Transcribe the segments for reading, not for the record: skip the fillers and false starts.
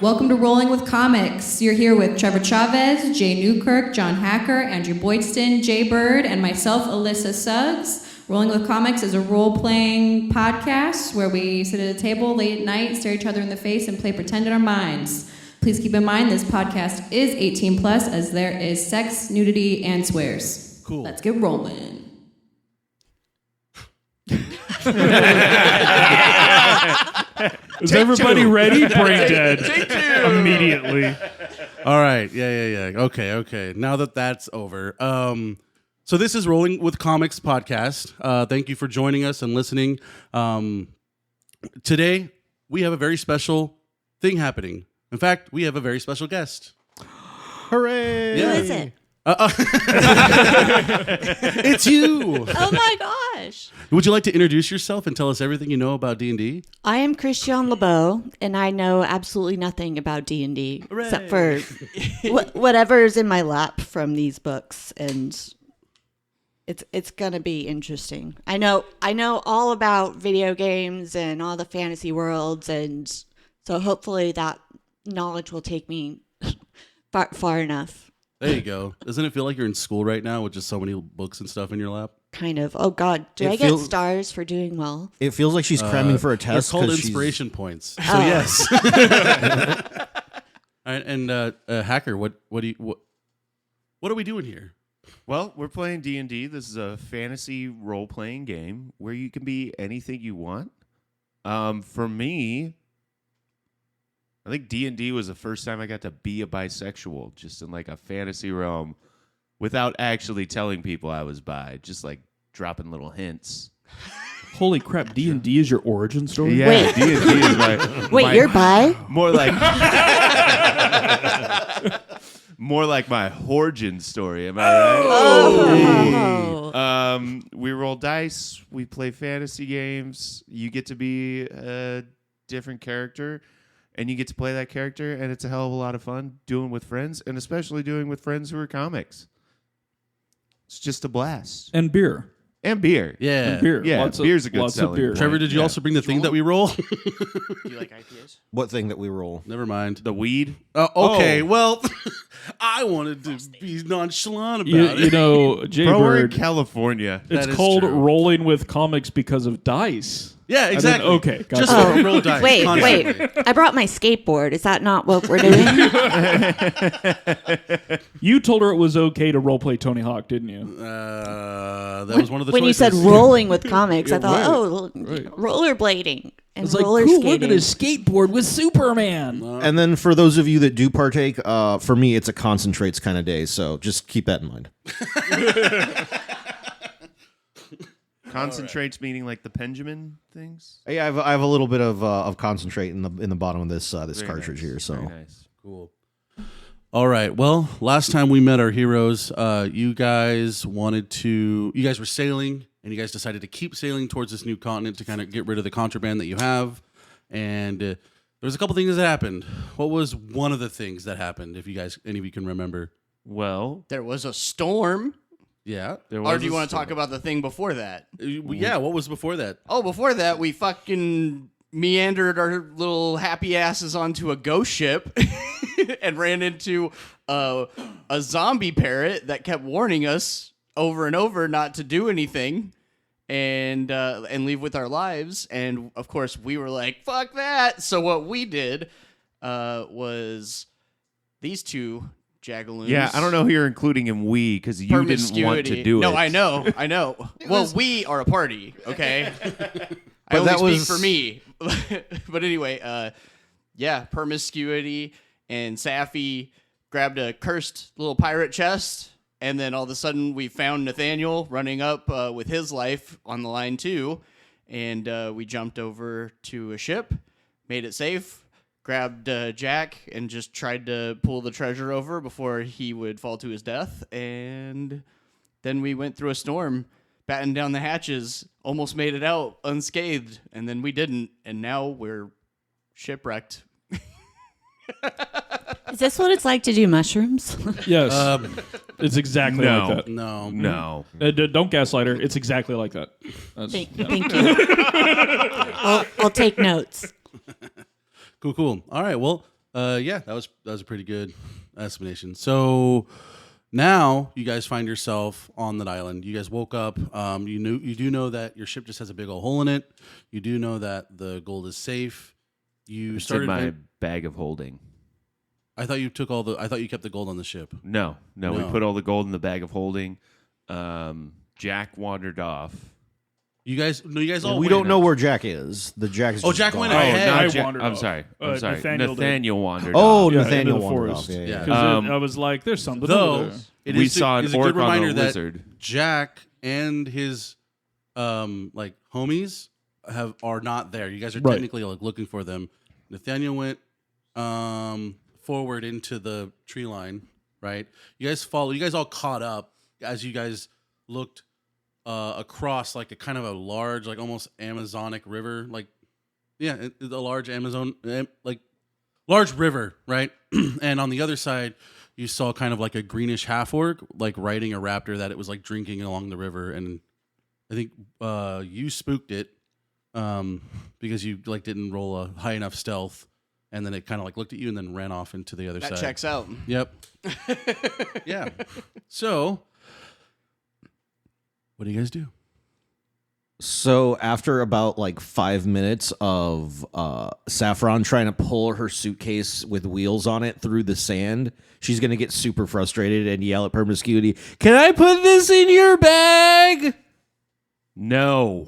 Welcome to Rolling with Comics. You're here with Trevor Chavez, Jay Newkirk, John Hacker, Andrew Boydston, Jay Bird, and myself, Alyssa Suggs. Rolling with Comics is a role-playing podcast where we sit at a table late at night, stare each other in the face, and play pretend in our minds. Please keep in mind this podcast is 18 plus, as there is sex, nudity, and swears. Cool. Let's get rolling. Is everybody ready? Brain dead. Immediately. All right. Yeah. Okay. Now that that's over. So this is Rolling with Comics podcast. Thank you for joining us and listening. Today, we have a very special thing happening. In fact, we have a very special guest. Hooray! Who is it? It's you. Oh my gosh. Would you like to introduce yourself and tell us everything you know about D&D? I am Christianne Lebeau, and I know absolutely nothing about D&D except for whatever's in my lap from these books, and it's going to be interesting. I know all about video games and all the fantasy worlds, and so hopefully that knowledge will take me far enough. There you go. Doesn't it feel like you're in school right now with just so many books and stuff in your lap? Kind of. Oh, God. Do I get stars for doing well? It feels like she's cramming for a test. They're called inspiration points. So yes. All right, and Hacker, what are we doing here? Well, we're playing D&D. This is a fantasy role-playing game where you can be anything you want. For me, I think D&D was the first time I got to be a bisexual, just in like a fantasy realm, without actually telling people I was bi, just like dropping little hints. Holy crap! D&D is your origin story. Yeah, Wait. D&D is my. Wait, you're bi? More like. More like my origin story. Am I right? Oh. We roll dice. We play fantasy games. You get to be a different character. And you get to play that character, and it's a hell of a lot of fun doing with friends, and especially doing with friends who are comics. It's just a blast. And beer. And beer. Yeah. And beer. Yeah, beer's a good lots selling of beer. point. Trevor, did you also bring the thing that we roll? Do you like IPAs? What thing that we roll? Never mind. The weed. Okay, Oh. well, I wanted to be nonchalant about it. You know, Jay Bro, we're in Bird, California. it's That is called true. Rolling with Comics because of dice. Yeah, And then- exactly. okay, gotcha. Just Oh, roll dice. Wait. constantly. I brought my skateboard. Is that not what we're doing? You told her it was okay to roleplay Tony Hawk, didn't you? That was one of the When you choices. said rolling with comics, I thought, right. rollerblading and It's like, roller cool, skating. look at his skateboard with Superman. And then for those of you that do partake, for me, it's a concentrates kind of day. So just keep that in mind. Concentrates meaning like the Benjamin things? Yeah, I have a little bit of concentrate in the bottom of this Very cartridge nice. here. So Very nice. Cool. All right. Well, last time we met our heroes, you guys were sailing, and you guys decided to keep sailing towards this new continent to kind of get rid of the contraband that you have. And there was a couple things that happened. What was one of the things that happened, if any of you can remember? Well, There was a storm. Yeah. there was Or do you a want to talk storm. about the thing before that? Yeah, what was before that? Oh, before that, we fucking meandered our little happy asses onto a ghost ship and ran into a zombie parrot that kept warning us over and over not to do anything and leave with our lives. And of course, we were like, "Fuck that!" So what we did was these two jagaloons. Yeah, I don't know who you're including in we because you didn't want to do it. No, I know. Well, we are a party, okay? I only that speak was- for me. But anyway, yeah, promiscuity, and Safi grabbed a cursed little pirate chest, and then all of a sudden we found Nathaniel running up with his life on the line too, and we jumped over to a ship, made it safe, grabbed Jack, and just tried to pull the treasure over before he would fall to his death, and then we went through a storm, battened down the hatches, almost made it out unscathed, and then we didn't, and now we're shipwrecked. Is this what it's like to do mushrooms? Yes. It's exactly No. like that. No. No. Don't gaslight her. It's exactly like that. Thank you. I'll take notes. Cool. All right. Well, Yeah, that was a pretty good explanation. So now you guys find yourself on that island. You guys woke up. You do know that your ship just has a big old hole in it. You do know that the gold is safe. It's in my bag of holding. I thought you took I thought you kept the gold on the ship. No, we put all the gold in the bag of holding. Jack wandered off. You guys all. We don't know where Jack is. The Jack is. Jack went Oh, ahead. not I Jack. wandered I'm off. sorry. Nathaniel did. Nathaniel wandered Oh, off. Yeah, Nathaniel into the wandered forest. off. Yeah. Because I was like, there's something over there. We saw an orc on the wizard. Jack and his homies are not there. You guys are Right. technically looking for them. Nathaniel went forward into the tree line, right? You guys follow. You guys all caught up as you guys looked across like a kind of a large, like almost Amazonic river, the large large river, right? And on the other side, you saw kind of like a greenish half orc, like riding a raptor that it was like drinking along the river, and I think you spooked it because you didn't roll a high enough stealth, and then it kind of looked at you and then ran off into the other side. That checks out. Yep. Yeah. So, what do you guys do? So after about 5 minutes of Saffron trying to pull her suitcase with wheels on it through the sand, she's going to get super frustrated and yell at Promiscuity, "Can I put this in your bag?" No.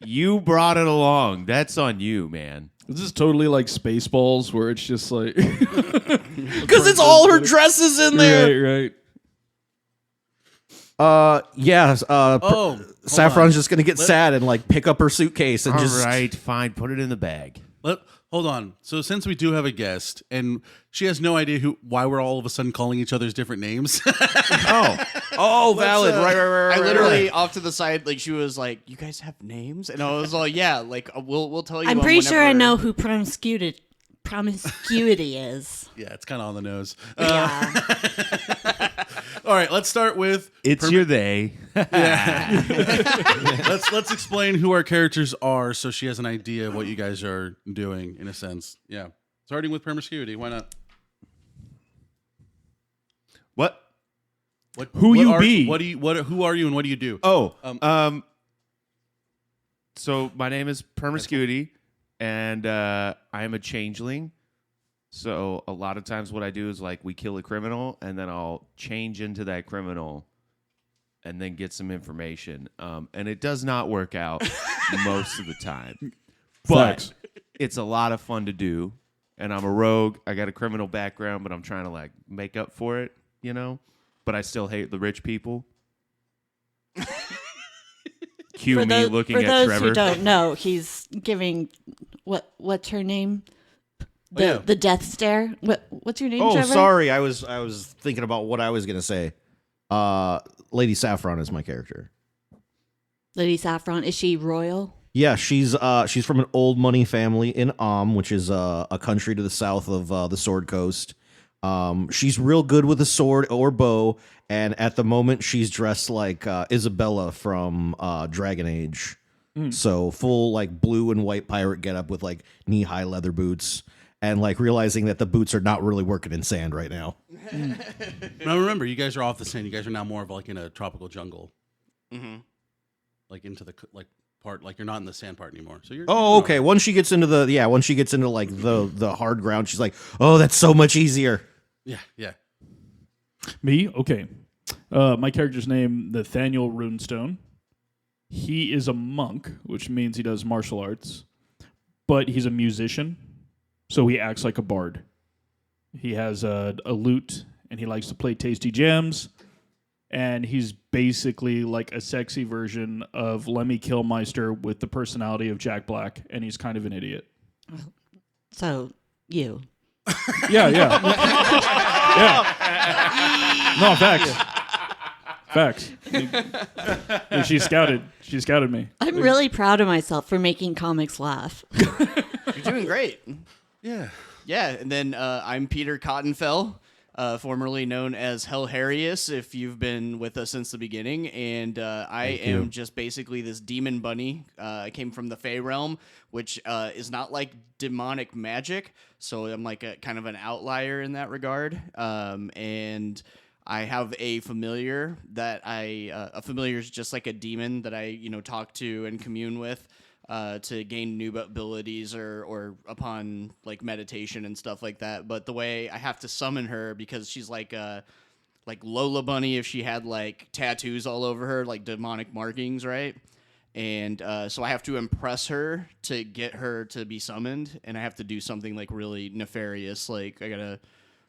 You brought it along. That's on you, man. This is totally like Spaceballs, where it's just like Because it's all her dresses in there. right. Saffron's just going to get sad and pick up her suitcase and All just... right, fine. Put it in the bag. Hold on. So since we do have a guest, and she has no idea why we're all of a sudden calling each other's different names. Oh, valid. Right. I literally off to the side, she was like, "You guys have names?" And I was like, "Yeah, we'll tell you." I'm pretty sure I know who promiscuity is. Yeah, it's kind of on the nose. Yeah. All right, let's start with It's your they. let's explain who our characters are, so she has an idea of what you guys are doing, in a sense. Yeah, starting with Promiscuity. Why not? What? Who you be? Who are you, and what do you do? So my name is Promiscuity, and I am a changeling. So a lot of times what I do is we kill a criminal, and then I'll change into that criminal and then get some information. And it does not work out most of the time. But it's a lot of fun to do. And I'm a rogue. I got a criminal background, but I'm trying to make up for it, But I still hate the rich people. Cue me looking at Trevor. For those who don't know, he's giving what's her name? The death stare. What's your name, Oh, Trevor? sorry. I was thinking about what I was going to say. Lady Saffron is my character. Lady Saffron. Is she royal? Yeah, she's from an old money family in which is a country to the south of the Sword Coast. She's real good with a sword or bow, and at the moment she's dressed like Isabella from Dragon Age. So full blue and white pirate getup with knee-high leather boots, and realizing that the boots are not really working in sand right now. Now remember, you guys are off the sand. You guys are now more of in a tropical jungle. Mm-hmm. Into the part, you're not in the sand part anymore. So you're. Oh, okay. Once she gets into the hard ground, she's like, "Oh, that's so much easier." Yeah. Me? Okay. My character's name, Nathaniel Runestone. He is a monk, which means he does martial arts, but he's a musician, so he acts like a bard. He has a lute, and he likes to play tasty jams, and he's basically a sexy version of Lemmy Kilmister with the personality of Jack Black, and he's kind of an idiot. So, you. Yeah. No, facts. Yeah, she scouted me. I'm really proud of myself for making comics laugh. You're doing great. Yeah. Yeah, and then I'm Peter Cottonfell. formerly known as Helharius, if you've been with us since the beginning. And I am just basically this demon bunny. I came from the Fey realm, which is not like demonic magic. So I'm like a kind of an outlier in that regard. And I have a familiar that a familiar is just like a demon that I, talk to and commune with. To gain new abilities or upon like meditation and stuff like that. But the way I have to summon her, because she's like Lola Bunny if she had like tattoos all over her, like demonic markings, right? And so I have to impress her to get her to be summoned, and I have to do something like really nefarious, like I gotta,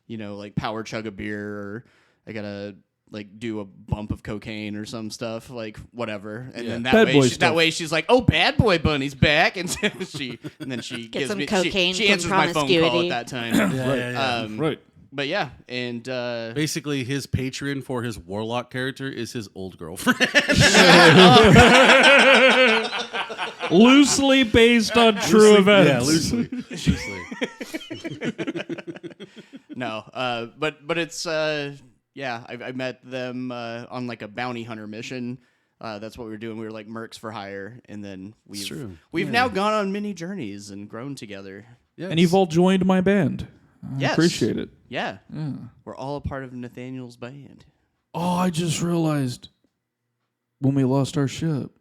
like power chug a beer, or I gotta like do a bump of cocaine or some stuff, like whatever, and then that way she's like, "Oh, bad boy bunny's back," and then she Get gives some me cocaine she from answers my phone call promiscuity. at that time. Right. But yeah, and Basically, his Patreon for his warlock character is his old girlfriend. Loosely based on true events. Yeah, loosely. no, but it's yeah, I met them on like a bounty hunter mission. That's what we were doing. We were like mercs for hire, and then we've now gone on many journeys and grown together. Yes. And you've all joined my band. I Yes. appreciate it. Yeah, we're all a part of Nathaniel's band. Oh, I just realized when we lost our ship,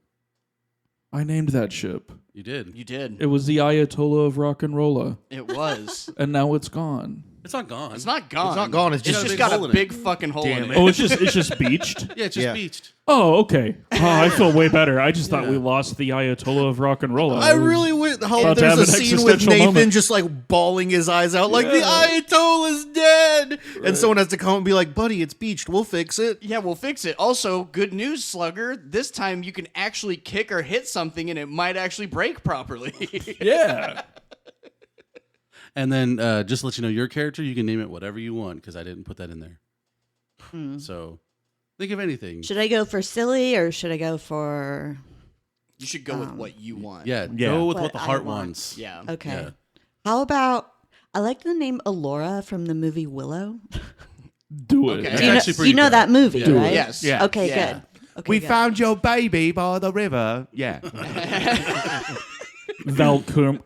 I named that ship. You did. You did. It was the Ayatollah of Rock and Rolla, It was. and now it's gone. It's not gone. It's not gone. It's not gone. It's It's just just a got hole a in it. big fucking hole in it. Oh, it's just beached. Yeah, it's just Yeah. beached. Oh, okay. Oh, I feel way better. I just thought we lost the Ayatollah of Rock and Rolla. I really wish how About to there's have a an scene with existential Nathan moment. just like bawling his eyes out, like the Ayatollah's dead, and someone has to come and be like, "Buddy, it's beached. We'll fix it." Yeah, we'll fix it. Also, good news, Slugger. This time you can actually kick or hit something, and it might actually break properly. Yeah. And then just to let you know, your character, you can name it whatever you want because I didn't put that in there. So think of anything. Should I go for silly or should I go for? You should go with what you want. Yeah, go with what the What I heart want. wants. Yeah. Okay. Yeah. How about? I like the name Alora from the movie Willow. Do it. Okay. That's Do you know, actually pretty you know good. that movie, Yeah. right? Yes. Yeah. Okay, Yeah. good. Okay, We good. found your baby by the river. Yeah. Val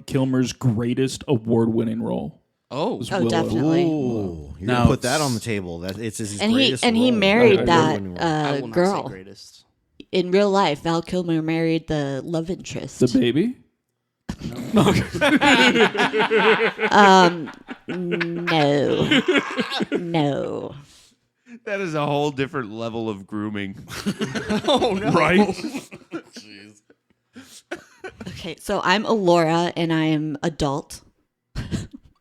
Kilmer's greatest award-winning role. Oh. was Oh, Willow. definitely. Ooh, you're Now- gonna put that on the table. That it's his And he greatest and he role. married Okay. that Award-winning role. I will not say girl greatest. in real life. Val Kilmer married the love interest. The baby? No, no. That is a whole different level of grooming. Oh no. Right? Okay, so I'm Alora and I am adult.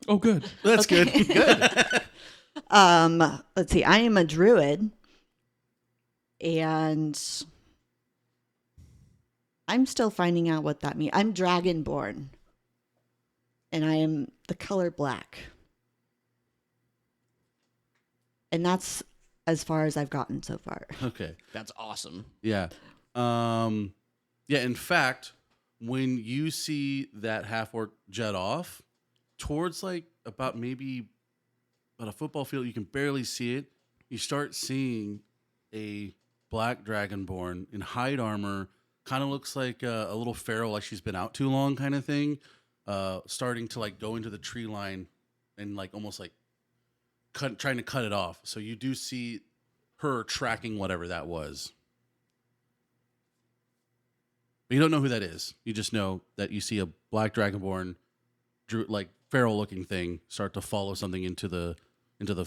Oh, good. That's good. Let's see. I am a druid, and I'm still finding out what that means. I'm dragonborn, and I am the color black, and that's as far as I've gotten so far. Okay. That's awesome. Yeah. Yeah, in fact, when you see that half orc jet off, towards like about maybe about a football field, you can barely see it. You start seeing a black dragonborn in hide armor, kind of looks like a little feral, like she's been out too long, kind of thing. Starting to like go into the tree line and like almost like trying to cut it off. So you do see her tracking whatever that was. But you don't know who that is. You just know that you see a black dragonborn, like feral-looking thing, start to follow something into the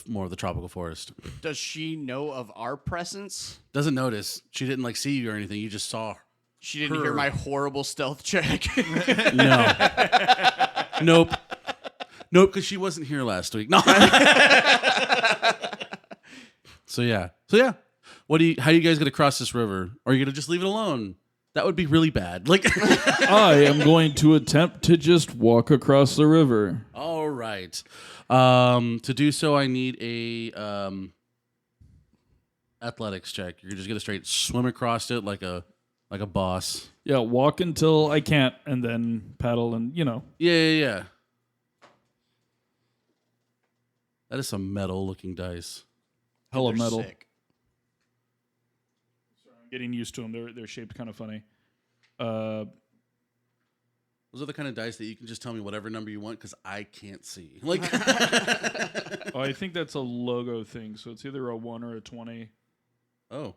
more of the tropical forest. Does she know of our presence? Doesn't notice. She didn't like see you or anything. You just saw. She didn't Her. hear my horrible stealth check. No. Nope. Nope, because she wasn't here last week. No. So yeah. How are you guys gonna cross this river? Or are you gonna just leave it alone? That would be really bad. Like I am going to attempt to just walk across the river. all right. To do so, I need a athletics check. You're just gonna straight swim across it like a boss. Yeah, walk until I can't, and then paddle, and Yeah. That is some metal-looking dice. Hella They're metal. sick. Getting used to them. They're shaped kind of funny. Those are the kind of dice that you can just tell me whatever number you want because I can't see. Like, Oh, I think that's a logo thing. So it's either a 1 or a 20. oh,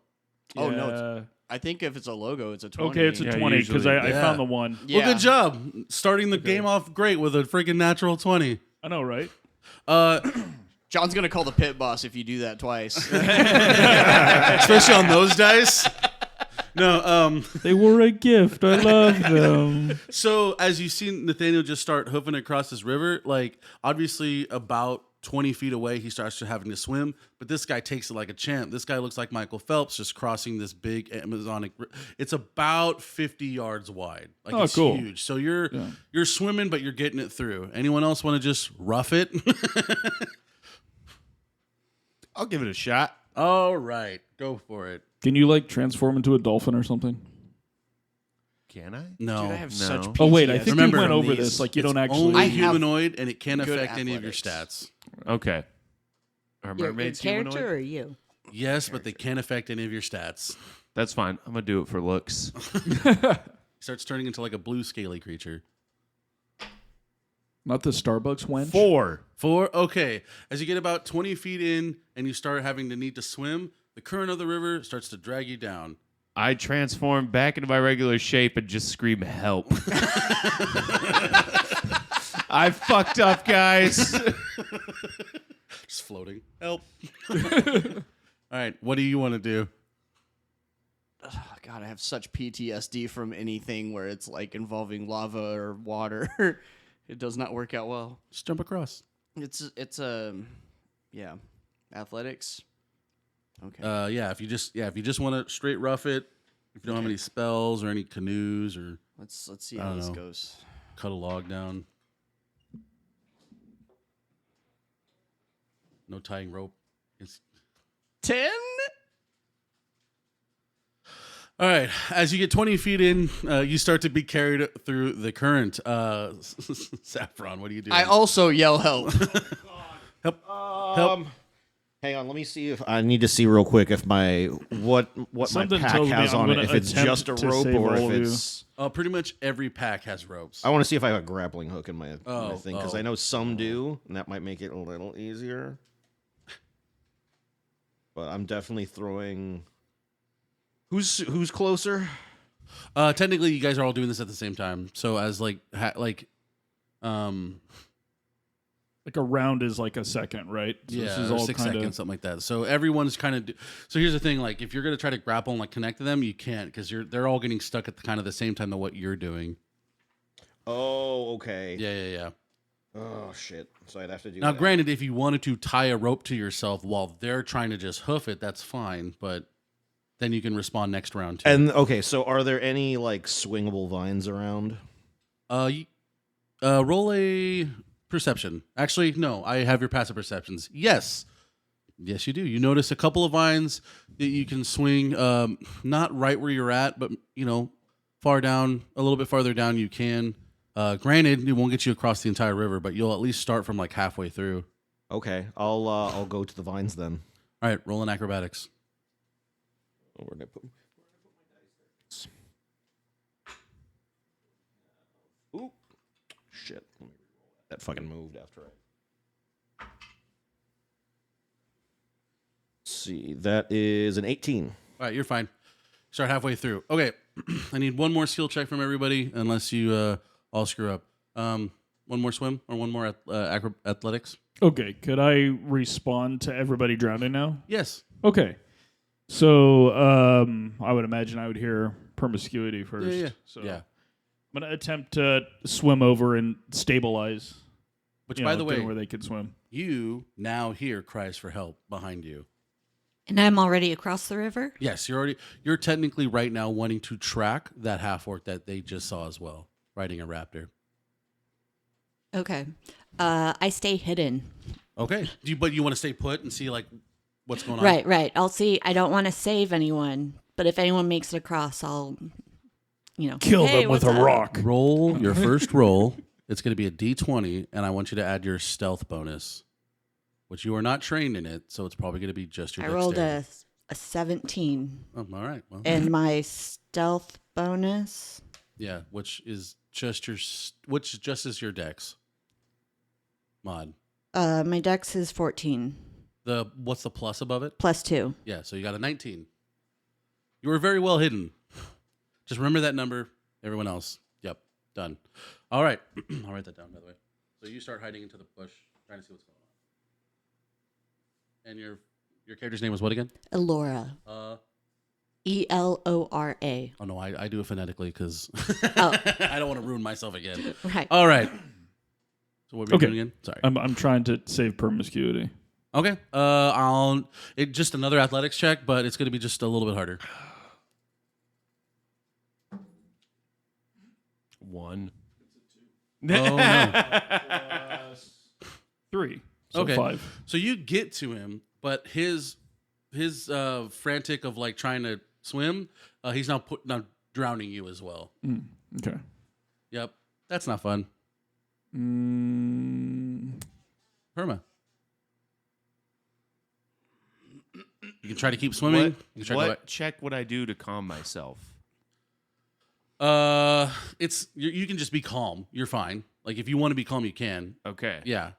Oh, no, Yeah. I think if it's a logo, it's a 20. Okay, it's a Yeah, 20 because usually. I Yeah. found the one. Yeah. well, good job starting the game off great with a freaking natural 20. I know, right? John's going to call the pit boss if you do that twice. Especially on those dice. No, They were a gift. I love them. so as you see Nathaniel just start hoofing across this river, like obviously about 20 feet away, he starts to having to swim, but this guy takes it like a champ. This guy looks like Michael Phelps just crossing this big Amazonic. It's about 50 yards wide. Like Oh, it's cool. huge. So you're swimming, but you're getting it through. Anyone else want to just rough it? I'll give it a shot. All right, go for it. Can you like transform into a dolphin or something? Can I? No. Dude, I have No. such Oh wait, I PTSD. think Remember, we went over these. this. Like you It's don't actually. only I have humanoid, and it can't good affect any of your athletics. stats. Okay. Are Your mermaids character humanoid? or you? Yes, but they can't affect any of your stats. That's fine. I'm going to do it for looks. Starts turning into like a blue scaly creature. Not the Starbucks wench. 4. 4. Okay. As you get about 20 feet in and you start having to need to swim, the current of the river starts to drag you down. I transform back into my regular shape and just scream, help. I fucked up, guys. Just floating. Help. All right. What do you want to do? Oh, God, I have such PTSD from anything where it's like involving lava or water. It does not work out well. Just jump across. It's yeah, athletics. Okay. Yeah. If you just want to straight rough it, if you don't have any spells or any canoes or Let's see I how don't this know. goes. cut a log down. No tying rope. It's 10. all right. As you get 20 feet in, you start to be carried through the current. Saffron, what do you do? I also yell help. Help. Hang on, let me see if I need to see real quick if my what Something my pack tells me has I'm on it. gonna If it's attempt just a to rope save or all if of you. it's. Pretty much every pack has ropes. I want to see if I have a grappling hook in my Oh, thing because oh. I know some do, and that might make it a little easier. But I'm definitely throwing. Who's closer? Technically, you guys are all doing this at the same time. So as like Like a round is like a second, right? So yeah, this is or all 6 kinda, seconds, something like that. So everyone's kind of. So here's the thing: like, if you're gonna try to grapple and like connect to them, you can't because they're all getting stuck at the kind of the same time to what you're doing. Oh, okay. Yeah. Oh shit! So I'd have to do. Now, that. granted, if you wanted to tie a rope to yourself while they're trying to just hoof it, that's fine. But then you can respond next round too. And okay, so are there any like swingable vines around? Roll a perception. Actually, no. I have your passive perceptions. Yes, you do. You notice a couple of vines that you can swing. Not right where you're at, but far down, a little bit farther down. You can. Granted, it won't get you across the entire river, but you'll at least start from like halfway through. Okay, I'll go to the vines then. All right, roll in acrobatics. Oh, where did I put my dice? Ooh, shit! Let me re-roll that fucking moved after I. Let's see, that is an 18. All right, you're fine. Start halfway through. Okay, I need one more skill check from everybody, unless you all screw up. One more swim or one more athletics. Okay, could I respond to everybody drowning now? Yes. Okay. So I would imagine I would hear promiscuity first. Yeah. So Yeah. I'm going to attempt to swim over and stabilize. Which, you by know, the get way, where they could swim. you now hear cries for help behind you. And I'm already across the river? Yes, you're technically right now wanting to track that half orc that they just saw as well, riding a raptor. Okay. I stay hidden. Okay. But you want to stay put and see like what's going on? Right. I'll see. I don't want to save anyone, but if anyone makes it across, I'll, Kill hey, them with what's a up? rock. Roll your first roll. It's going to be a D20, and I want you to add your stealth bonus, which you are not trained in it, so it's probably going to be just your I rolled dexterity. a 17. Oh, all right. Well, And my stealth bonus, yeah, which is just as your dex mod. my dex is 14 What's the plus above it? plus 2. Yeah, so you got a 19. You were very well hidden. Just remember that number. Everyone else. Yep, done. All right. I'll write that down, by the way. So you start hiding into the bush, trying to see what's going on. And your character's name was what again? Elora. Elora. Oh, no, I do it phonetically because Oh, I don't want to ruin myself again. right. All right. So what were you Okay. doing again? Sorry. I'm trying to save promiscuity. Okay. Just another athletics check, but it's going to be just a little bit harder. 1. Oh, no. 3. So Okay. 5. So you get to him, but his frantic of like trying to swim, he's now drowning you as well. Okay. Yep. That's not fun. Perma. You can try to keep swimming. You can try to What check would I do to calm myself? you can just be calm. You're fine. Like if you want to be calm, you can. Okay. Yeah.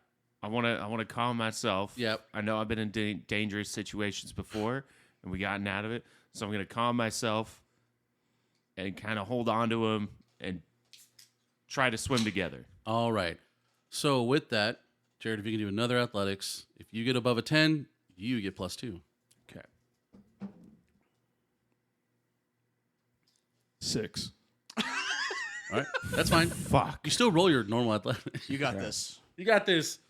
I want to calm myself. Yep. I know I've been in dangerous situations before, and we gotten out of it. So I'm going to calm myself and kind of hold on to him and try to swim together. All right. So with that, Jared, if you can do another athletics, if you get above a 10, you get +2. Okay. 6. All right. That's fine. Fuck. You still roll your normal athletics. You got this. You got this.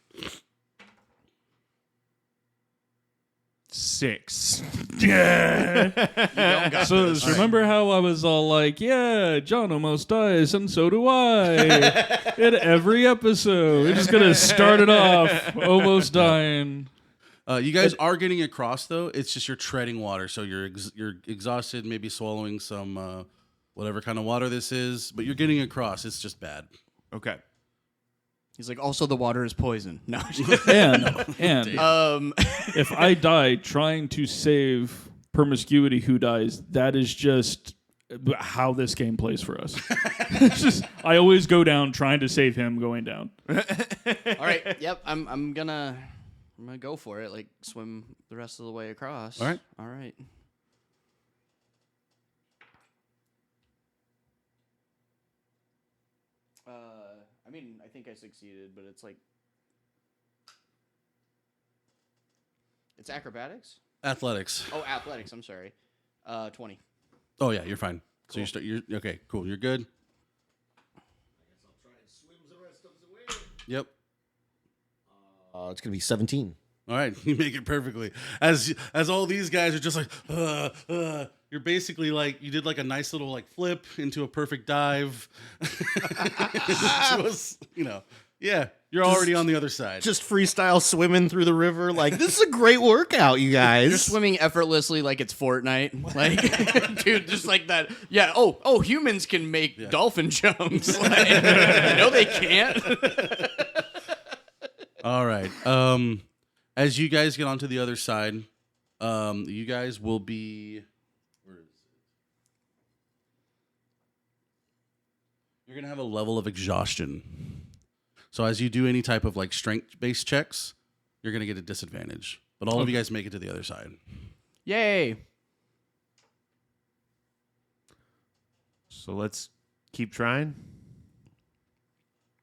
6. You don't got So this. remember how I was all like, yeah, John almost dies, and so do I. In every episode. We're just going to start it off almost dying. You guys are getting across, though. It's just you're treading water, so you're exhausted, maybe swallowing some whatever kind of water this is, but you're getting across. It's just bad. Okay. He's like, also the water is poison. No. And if I die trying to save promiscuity who dies, that is just how this game plays for us. It's just, I always go down trying to save him going down. All right. Yep. I'm gonna go for it. Like swim the rest of the way across. All right. All right. I mean, I think I succeeded, but it's like it's acrobatics. Athletics. Oh, athletics. I'm sorry. 20. Oh yeah, you're fine. So you're okay. Cool. You're good. Yep. It's gonna be 17. All right, you make it perfectly. As all these guys are just like, you're basically like you did like a nice little like flip into a perfect dive. Yeah, you're already on the other side. Just freestyle swimming through the river. Like, this is a great workout, you guys. You're swimming effortlessly like it's Fortnite. Like, dude, just like that. Yeah. Oh, humans can make dolphin jumps. Like, no, they can't. All right. As you guys get onto the other side, you guys will be. Where is it? You're gonna have a level of exhaustion. So as you do any type of like strength-based checks, you're gonna get a disadvantage. But all of you guys make it to the other side. Yay. So let's keep trying.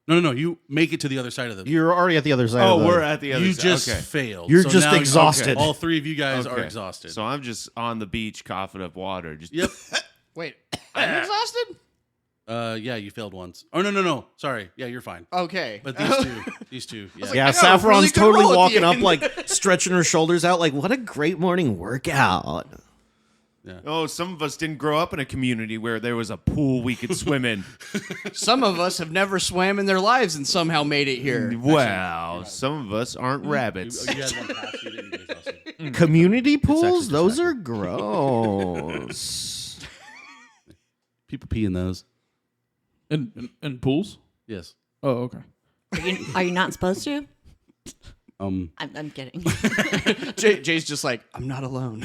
No. You make it to the other side of the. You're already at the other side. Oh, of the, we're at the other You side. just Okay. failed. You're So just now exhausted. All three of you guys are Okay. exhausted. So I'm just on the beach coughing up water. Just Yep. Wait, I'm exhausted? Yeah, you failed once. Oh no. Sorry. Yeah, you're fine. Okay. But these two. Yeah. like, Yeah, I got a Saffron's really good totally roll at the walking up, end. like stretching her shoulders out, like, what a great morning workout. Oh, some of us didn't grow up in a community where there was a pool we could swim in. Some of us have never swam in their lives and somehow made it here. Well, some of us aren't rabbits. You had one pass. You didn't get exhausted. Community pools? actually Those just are gross. People pee in those. And pools? Yes. Oh, okay. Are you not supposed to? I'm kidding. Jay's just like, I'm not alone.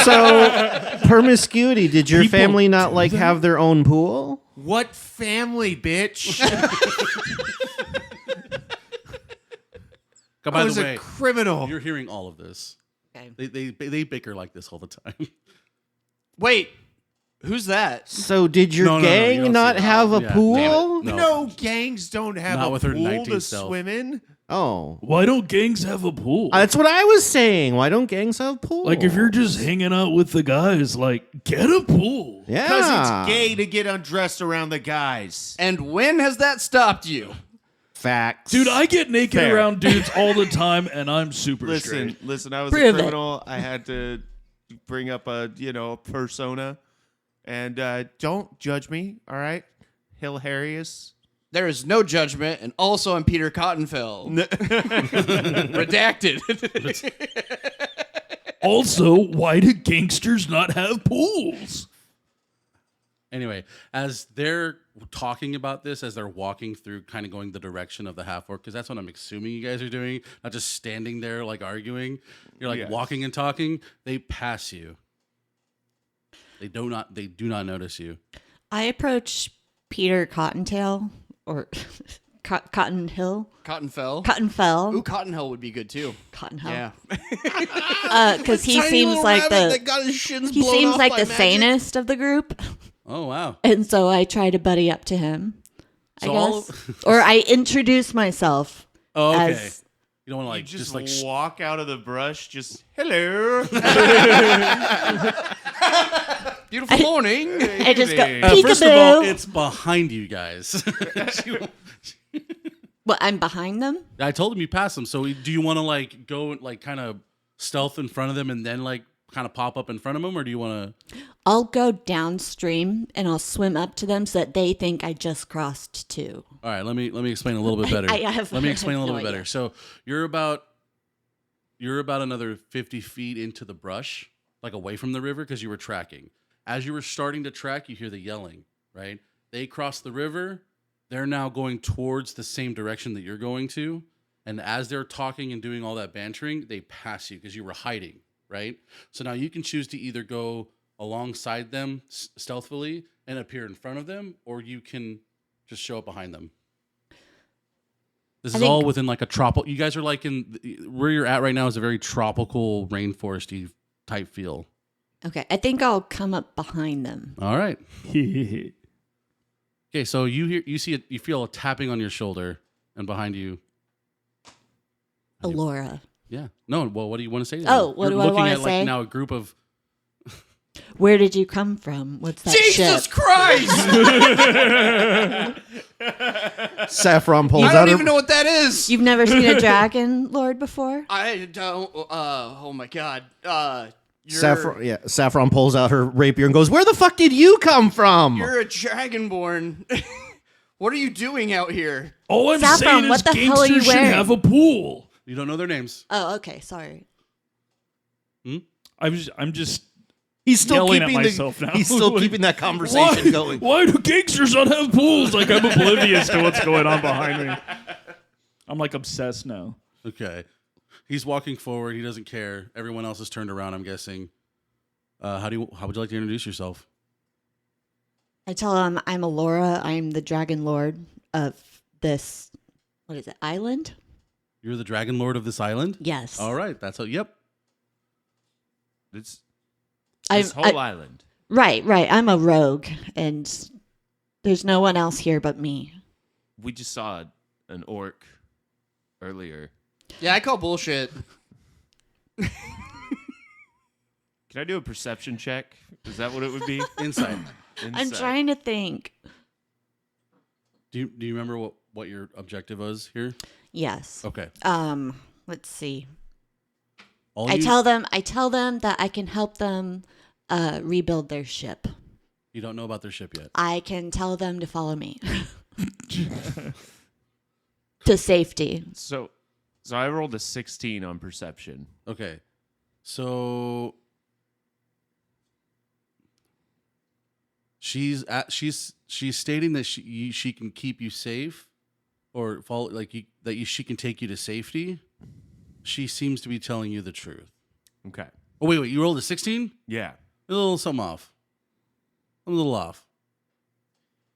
So, promiscuity. Did your People family not do like that? have their own pool? What family, bitch? By I was the way, a criminal. you're hearing all of this. Okay. They bicker like this all the time. Wait, who's that? So, did your No, no, no, you gang don't not see that. have a Yeah, pool? no. No, gangs don't have Not a with her pool 19 to self. swim in. Oh. Why don't gangs have a pool? That's what I was saying. Why don't gangs have pools? Like, if you're just hanging out with the guys, like, get a pool. Yeah. Because it's gay to get undressed around the guys. And when has that stopped you? Facts. Dude, I get naked Fair. around dudes all the time, and I'm super straight. Listen, I was Prove a it. criminal. I had to bring up a persona. And don't judge me, all right? Hilarious. There is no judgment, and also I'm Peter Cottonfell. Redacted. Also, why do gangsters not have pools? Anyway, as they're talking about this, as they're walking through, kind of going the direction of the half orc, because that's what I'm assuming you guys are doing, not just standing there like arguing. You're like Yes. walking and talking. They pass you. They do not notice you. I approach Peter Cottontail or Cotton Hill. Cottonfell. Cottonfell. Ooh, Cottonhill would be good too. Cotton Hill. Yeah. Because he seems like the sanest of the group, Oh wow! and so I try to buddy up to him. I So all- guess, or I introduce myself. Oh, okay. As, You don't want to You like just, like walk out of the brush, just, hello. Beautiful morning. I just go Evening. First of all, peekaboo. it's behind you guys. Well, I'm behind them. I told him you passed them. So do you want to like go like kind of stealth in front of them and then like kind of pop up in front of them, or do you want to? I'll go downstream and I'll swim up to them so that they think I just crossed too. All right, let me explain a little bit better. Let me explain a little no bit idea. better. So you're about another 50 feet into the brush, like away from the river, because you were tracking. As you were starting to track, you hear the yelling. Right? They cross the river. They're now going towards the same direction that you're going to, and as they're talking and doing all that bantering, they pass you because you were hiding. Right? So now you can choose to either go alongside them stealthily and appear in front of them, or you can just show up behind them. This I is think- all within like a tropical. You guys are like where you're at right now is a very tropical rainforesty type feel. Okay, I think I'll come up behind them. All right. Yeah. Okay, so you feel a tapping on your shoulder, and behind you. Alora. Yeah. No. Well, what do you want to say? to Oh, them? what You're do I looking wanna at, like, say? now a group of. Where did you come from? What's that Jesus ship? Christ! Saffron pulls I out don't her. even know what that is. You've never seen a dragon lord before? I don't. Oh my God. You're, Saffron pulls out her rapier and goes, "Where the fuck did you come from?" You're a dragonborn. What are you doing out here? All I'm Saffron, saying is what the hell are you gangsters should wearing? have a pool. You don't know their names. Oh, okay. Sorry. I'm just He's still yelling at keeping myself now. He's still Like, keeping that conversation going. Why do gangsters not have pools? Like, I'm oblivious to what's going on behind me. I'm like obsessed now. Okay. He's walking forward. He doesn't care. Everyone else is turned around, I'm guessing. How would you like to introduce yourself? I tell him I'm Alora. I'm the dragon lord of this, what is it, island? You're the Dragon Lord of this island? Yes. All right. That's a yep. This I'm- whole island. Right. I'm a rogue, and there's no one else here but me. We just saw an orc earlier. Yeah, I call bullshit. Can I do a perception check? Is that what it would be? Insight. I'm Insight. trying to think. Do you remember what your objective was here? Yes. Okay. Let's see. All I you- tell them that I can help them rebuild their ship. You don't know about their ship yet. I can tell them to follow me to safety. So I rolled a 16 on perception. Okay. So she's stating that she can keep you safe, or follow she can take you to safety. she seems to be telling you the truth. Okay. Oh, wait. You rolled a 16? Yeah. A little something off. I'm a little off.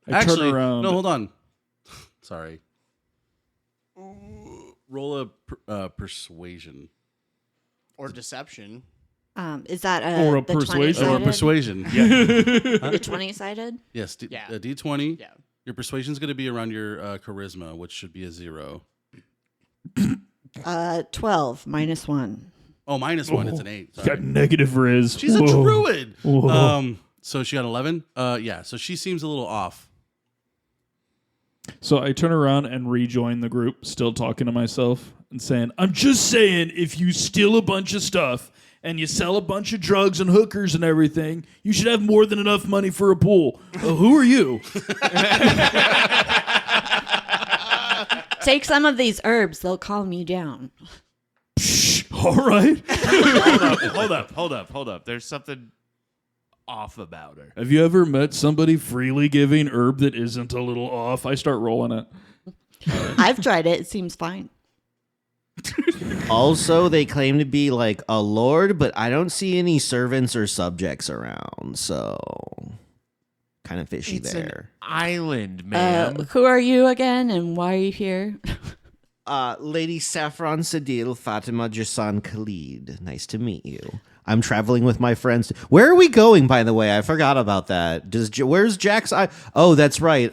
I turn around. No, hold on. Sorry. Roll a persuasion. Or deception. Is that Or a the persuasion. 20-sided? Or persuasion. The 20-sided? Yes, Yeah. a D20. Yeah. Your persuasion's going to be around your charisma, which should be a 0. 12 minus 1. Oh, minus 1. It's an 8. Sorry. Got negative riz. She's a Whoa. druid. Whoa. So she got 11. Yeah. So she seems a little off. So I turn around and rejoin the group, still talking to myself and saying, I'm just saying, if you steal a bunch of stuff and you sell a bunch of drugs and hookers and everything, you should have more than enough money for a pool. Who are you? Take some of these herbs, they'll calm you down. All right. Hold up. There's something off about her. Have you ever met somebody freely giving herb that isn't a little off? I start rolling it. I've tried it. It seems fine. Also, they claim to be like a lord, but I don't see any servants or subjects around, so kind of fishy It's there. an island, ma'am. Who are you again and why are you here? Lady Saffron Sadil Fatima Jasan Khalid. Nice to meet you. I'm traveling with my friends. Where are we going, by the way? I forgot about that. Where's Jack's? Oh, that's right.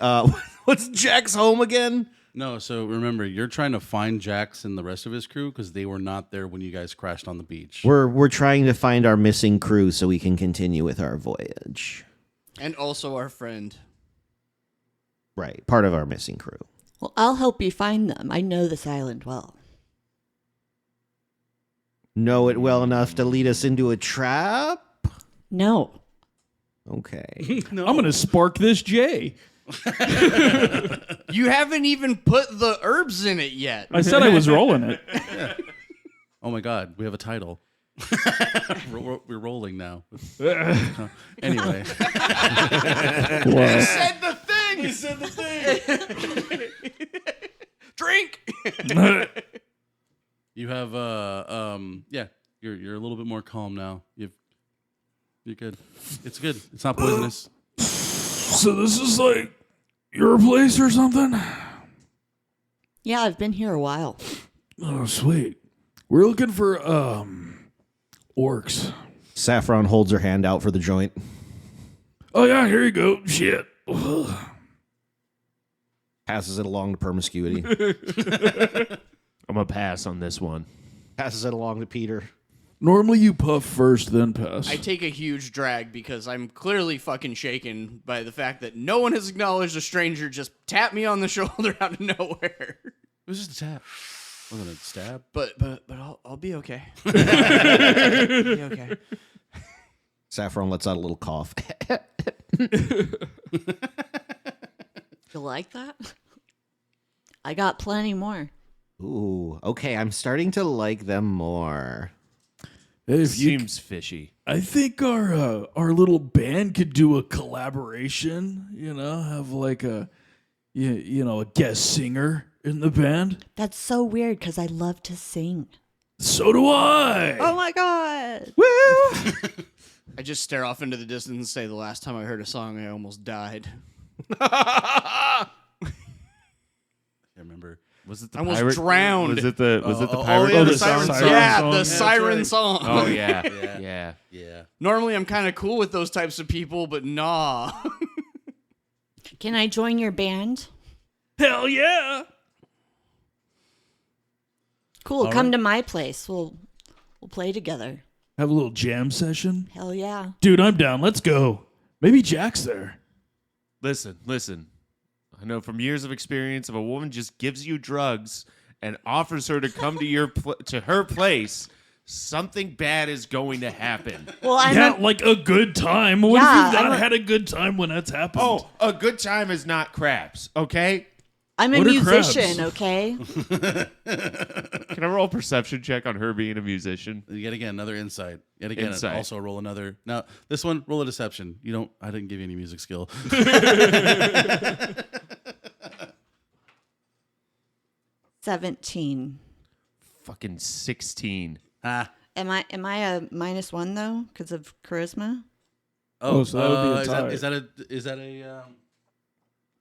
What's Jack's home again? No, so remember, you're trying to find Jax and the rest of his crew because they were not there when you guys crashed on the beach. We're trying to find our missing crew so we can continue with our voyage. And also our friend. Right, part of our missing crew. Well, I'll help you find them. I know this island well. Know it well enough to lead us into a trap? No. Okay. No. I'm going to spark this J. You haven't even put the herbs in it yet. I said I was rolling it. Oh my God, we have a title. We're rolling now. Anyway. Wow. Said the thing. He said the thing. Drink. You have yeah, you're a little bit more calm now. You're good. It's good. It's not poisonous. So this is like your place or something? Yeah, I've been here a while. Oh, sweet. We're looking for orcs. Saffron holds her hand out for the joint. Oh yeah, here you go. Shit. Ugh. Passes it along to Promiscuity. I'm going to pass on this one. Passes it along to Peter. Normally you puff first, then pass. I take a huge drag because I'm clearly fucking shaken by the fact that no one has acknowledged a stranger just tapped me on the shoulder out of nowhere. It was just a tap. Wasn't it a stab? But I'll be okay. I'll be okay. Saffron lets out a little cough. You like that? I got plenty more. Ooh, okay. I'm starting to like them more. Hey, if you, Seems fishy. I think our little band could do a collaboration. You know, have like a a guest singer in the band. That's so weird because I love to sing. So do I. Oh my God. Woo! I just stare off into the distance and say the last time I heard a song, I almost died. I remember. Was it the I almost pirate? drowned. Was it the oh, pirate? yeah, Oh, the the siren siren song. Yeah, song. the Yeah, siren right. song. Oh yeah, Yeah. yeah. Yeah. Normally, I'm kind of cool with those types of people, but nah. Can I join your band? Hell yeah. Cool. All Come right. to my place. We'll play together. Have a little jam session. Hell yeah. Dude, I'm down. Let's go. Maybe Jack's there. Listen. I know from years of experience, if a woman just gives you drugs and offers her to come to your to her place, something bad is going to happen. Well, I'm Yeah, a, like a good time. What Yeah, if you've I'm not a- had a good time when that's happened? Oh, a good time is not craps, okay? I'm a What are musician, crabs? okay? Can I roll a perception check on her being a musician? Yet again, another insight. Yet again, Insight. also roll another. Now, this one, roll a deception. I didn't give you any music skill. 17. Fucking 16. Ah. Am I a -1 though because of charisma? Oh, so that would be a is tie. is that a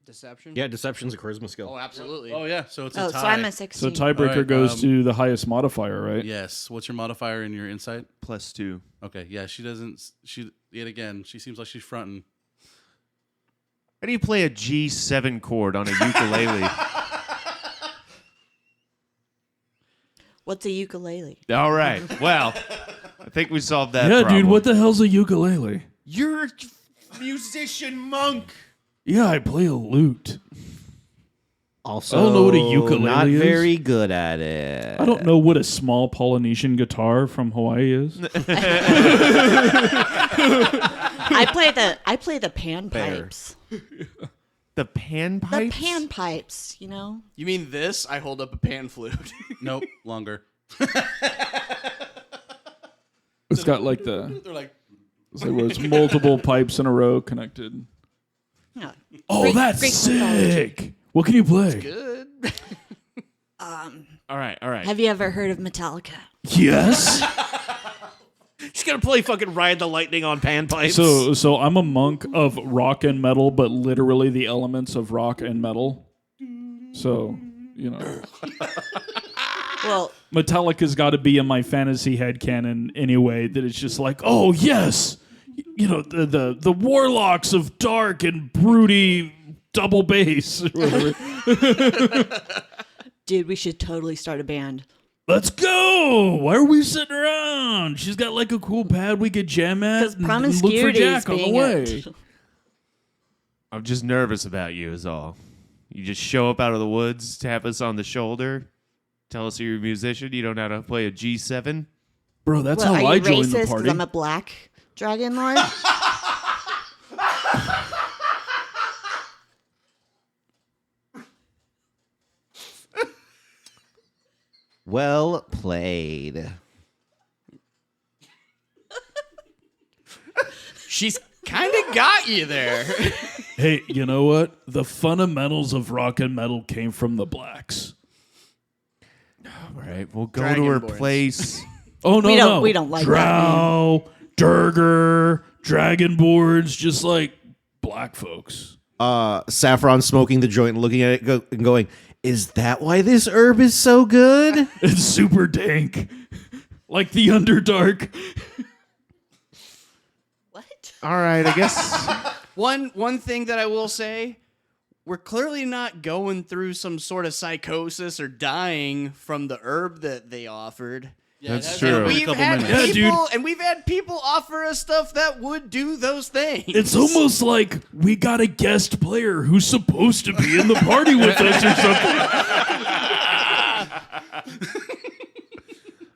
Deception? Yeah, deception's a charisma skill. Oh, absolutely. Oh yeah, so it's a Oh, tie. so I'm a So 16. tiebreaker All right, goes to the highest modifier, right? Yes. What's your modifier in your insight? +2. Okay. Yeah, she doesn't. She yet again. She seems like she's fronting. How do you play a G7 chord on a ukulele? What's a ukulele? All right. Well, I think we solved that Yeah, problem. dude, what the hell's a ukulele? You're a musician monk. Yeah, I play a lute. Also, I don't know what a ukulele not is. very good at it. I don't know what a small Polynesian guitar from Hawaii is. I play the panpipes. The panpipes? The panpipes, you know. You mean this? I hold up a pan flute. Nope. Longer. It's got like the They're like. it's like where it's multiple pipes in a row connected. Yeah. Oh, Greek- that's Greek mythology. sick. What can you play? Good. All right. Have you ever heard of Metallica? Yes. She's gonna play fucking Ride the Lightning on panpipes. So I'm a monk of rock and metal, but literally the elements of rock and metal. So, you know, Well, Metallica's got to be in my fantasy headcanon anyway. That it's just like, oh yes, you know, the warlocks of dark and broody double bass or whatever. dude, we should totally start a band. Let's go. Why are we sitting around? She's got like a cool pad we could jam at. Because and look for promiscuity is Jack on the being way. I'm just nervous about you is all. You just show up out of the woods, tap us on the shoulder, tell us you're a musician, you don't know how to play a G7. Bro, that's Well, how are I you joined racist the 'cause party. I'm a black dragon lord? well played. She's kind of got you there. Hey, you know what? The fundamentals of rock and metal came from the blacks. All right, we'll go to her Dragonborns. place. Oh no, We don't- no. we don't like that Drow, Durger, Dragonborns, just like black folks. Saffron smoking the joint and looking at it and going, is that why this herb is so good? It's super dank, like the Underdark. What? All right, I guess. One thing that I will say, we're clearly not going through some sort of psychosis or dying from the herb that they offered. Yeah, That's it has true. been a We've couple had minutes. Yeah, people, and we've had people offer us stuff that would do those things. It's almost like we got a guest player who's supposed to be in the party with us or something.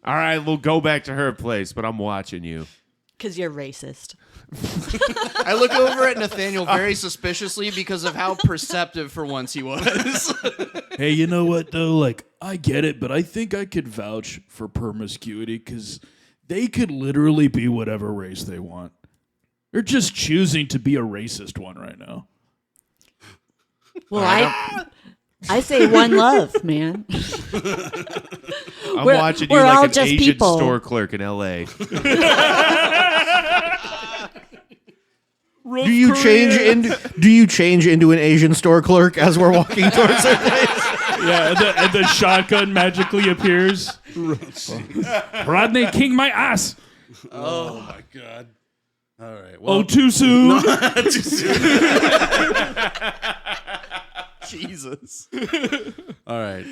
All right, we'll go back to her place, but I'm watching you. Because you're racist. I look over at Nathaniel very suspiciously because of how perceptive for once he was. Hey, you know what though? Like, I get it, but I think I could vouch for promiscuity because they could literally be whatever race they want. They're just choosing to be a racist one right now. Well, I say one love, man. I'm We're- watching you we're all like an just Asian people. store clerk in L.A. Do you change into an Asian store clerk as we're walking towards her place? Yeah, and the shotgun magically appears. Rodney King, my ass. Oh my god. All right. Oh, Well, too soon. Jesus. all right.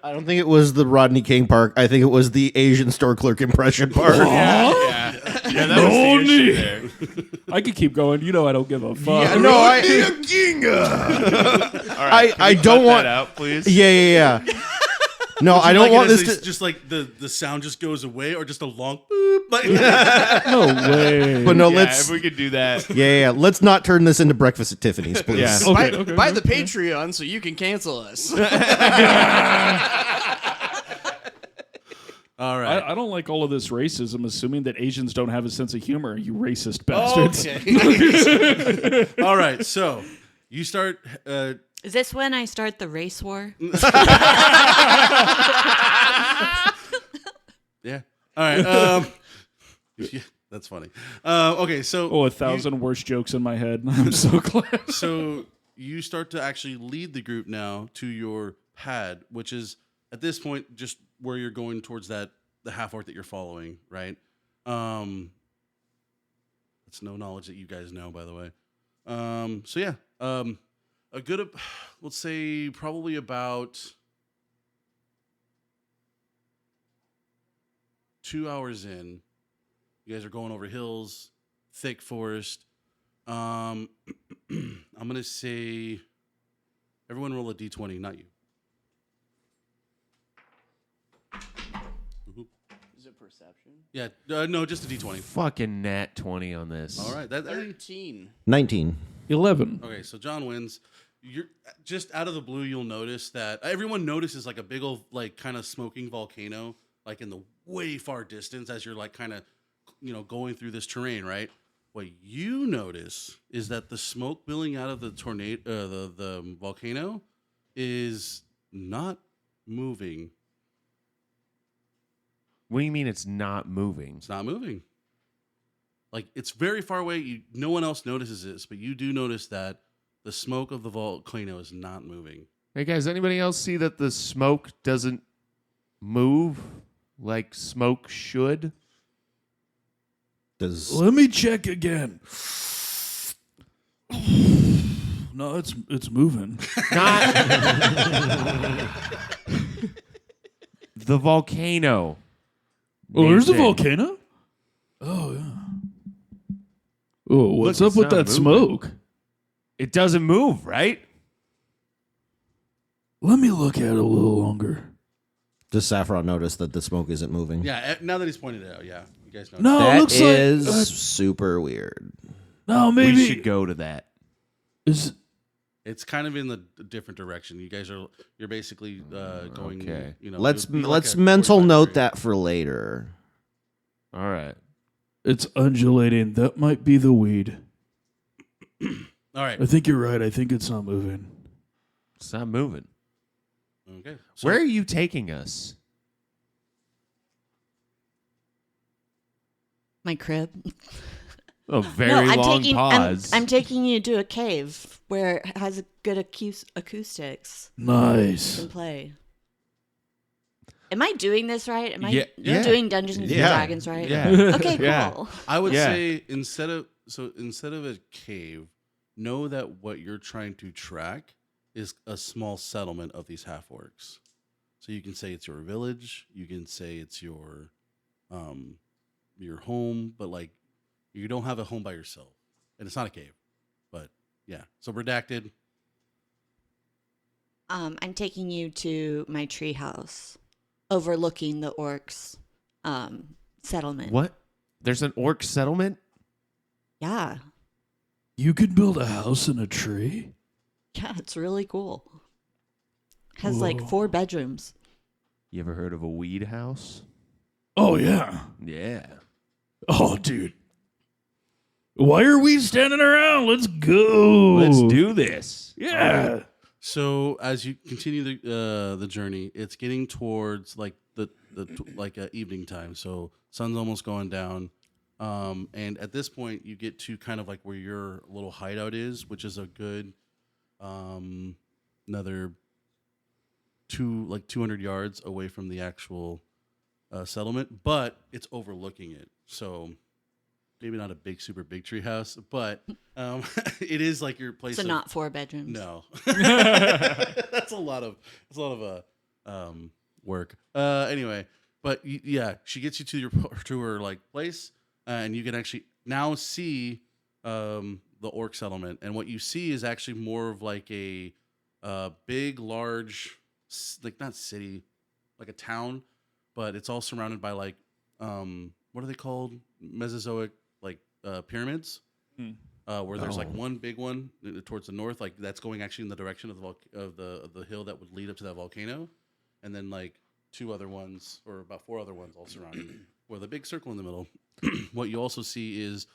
I don't think it was the Rodney King part. I think it was the Asian store clerk impression part. Yeah, that was the issue there. I could keep going. You know I don't give a fuck. No, All right, I can we don't cut want- that out, please. Yeah. No, I don't Like want it this is to. just like the sound just goes away, or just a long boop. Like, No way. But no, Yeah, let's. if we could do that. Yeah. Let's not turn this into breakfast at Tiffany's, please. Yeah. Okay, Buy the Patreon so you can cancel us. all right. I don't like all of this racism, assuming that Asians don't have a sense of humor. You racist bastards. Okay. All right. So you start. Is this when I start the race war? right. Yeah, that's funny. Okay, so 1,000 worst jokes in my head. I'm so glad. So you start to actually lead the group now to your pad, which is at this point just where you're going towards the half orc that you're following, right? That's no knowledge that you guys know, by the way. So yeah, a good, let's say probably about 2 hours in, you guys are going over hills, thick forest. I'm gonna say everyone roll a d20, not you. Is it perception? Yeah, no, just a d20. Fucking nat 20 on this. All right, 13. 19. 11. okay. So John wins. You're just out of the blue. You'll notice that everyone notices like a big old like kind of smoking volcano, like in the way far distance as you're like kind of going through this terrain, right? What you notice is that the smoke billowing out of the tornado, the volcano, is not moving. What do you mean it's not moving? It's not moving. Like it's very far away. No one else notices this, but you do notice that the smoke of the volcano is not moving. Hey guys, anybody else see that the smoke doesn't move like smoke should? Let me check again. No, it's moving. Not the volcano. Oh, there's a Nathan. volcano? Oh, yeah. Oh, what's Look, up it's with not that moving. smoke? It doesn't move, right? Let me look at it a little longer. Does Saffron notice that the smoke isn't moving? Yeah, now that he's pointed it out, yeah, you guys know. No, it That looks is like... super weird. no, maybe... We should go to that. Is, It's kind of in the different direction. You're basically going. Okay. Let's it'd be like let's a mental 45 note degree. that for later. All right. it's undulating. That might be the weed. All right. I think you're right. I think it's not moving. It's not moving. Okay. So, Where are you taking us? My crib. A very I'm long taking pause. I'm taking you to a cave where it has good acoustics. Nice. You can play. Am I doing this right? Am I Yeah. doing Dungeons and Yeah. Dragons right? Yeah. Okay, Yeah. cool. I would Yeah. say instead of a cave, know that what you're trying to track is a small settlement of these half orcs. So you can say it's your village, you can say it's your home, but like you don't have a home by yourself, and it's not a cave. But yeah, so redacted. I'm taking you to my treehouse, overlooking the orcs' settlement. What? There's an orc settlement? Yeah, You could build a house in a tree? yeah, it's really cool. Has like Whoa. 4 bedrooms. You ever heard of a weed house? Oh, yeah. Yeah. Oh, dude. Why are we standing around? Let's go. Let's do this. Yeah. So as you continue the journey, it's getting towards like the evening time. So sun's almost going down, and at this point you get to kind of like where your little hideout is, which is a good another 200 yards away from the actual settlement, but it's overlooking it. So maybe not a super big tree house, but it is like your place. So of, not 4 bedrooms. No, that's a lot of work. Anyway, but yeah, she gets you to her like place, and you can actually now see the orc settlement, and what you see is actually more of like a big, large, like not city, like a town, but it's all surrounded by like what are they called? Mesozoic like pyramids. Where there's like one big one towards the north, like that's going actually in the direction of the hill that would lead up to that volcano, and then like 2 other ones or about 4 other ones all surrounding with a big circle in the middle. What you also see is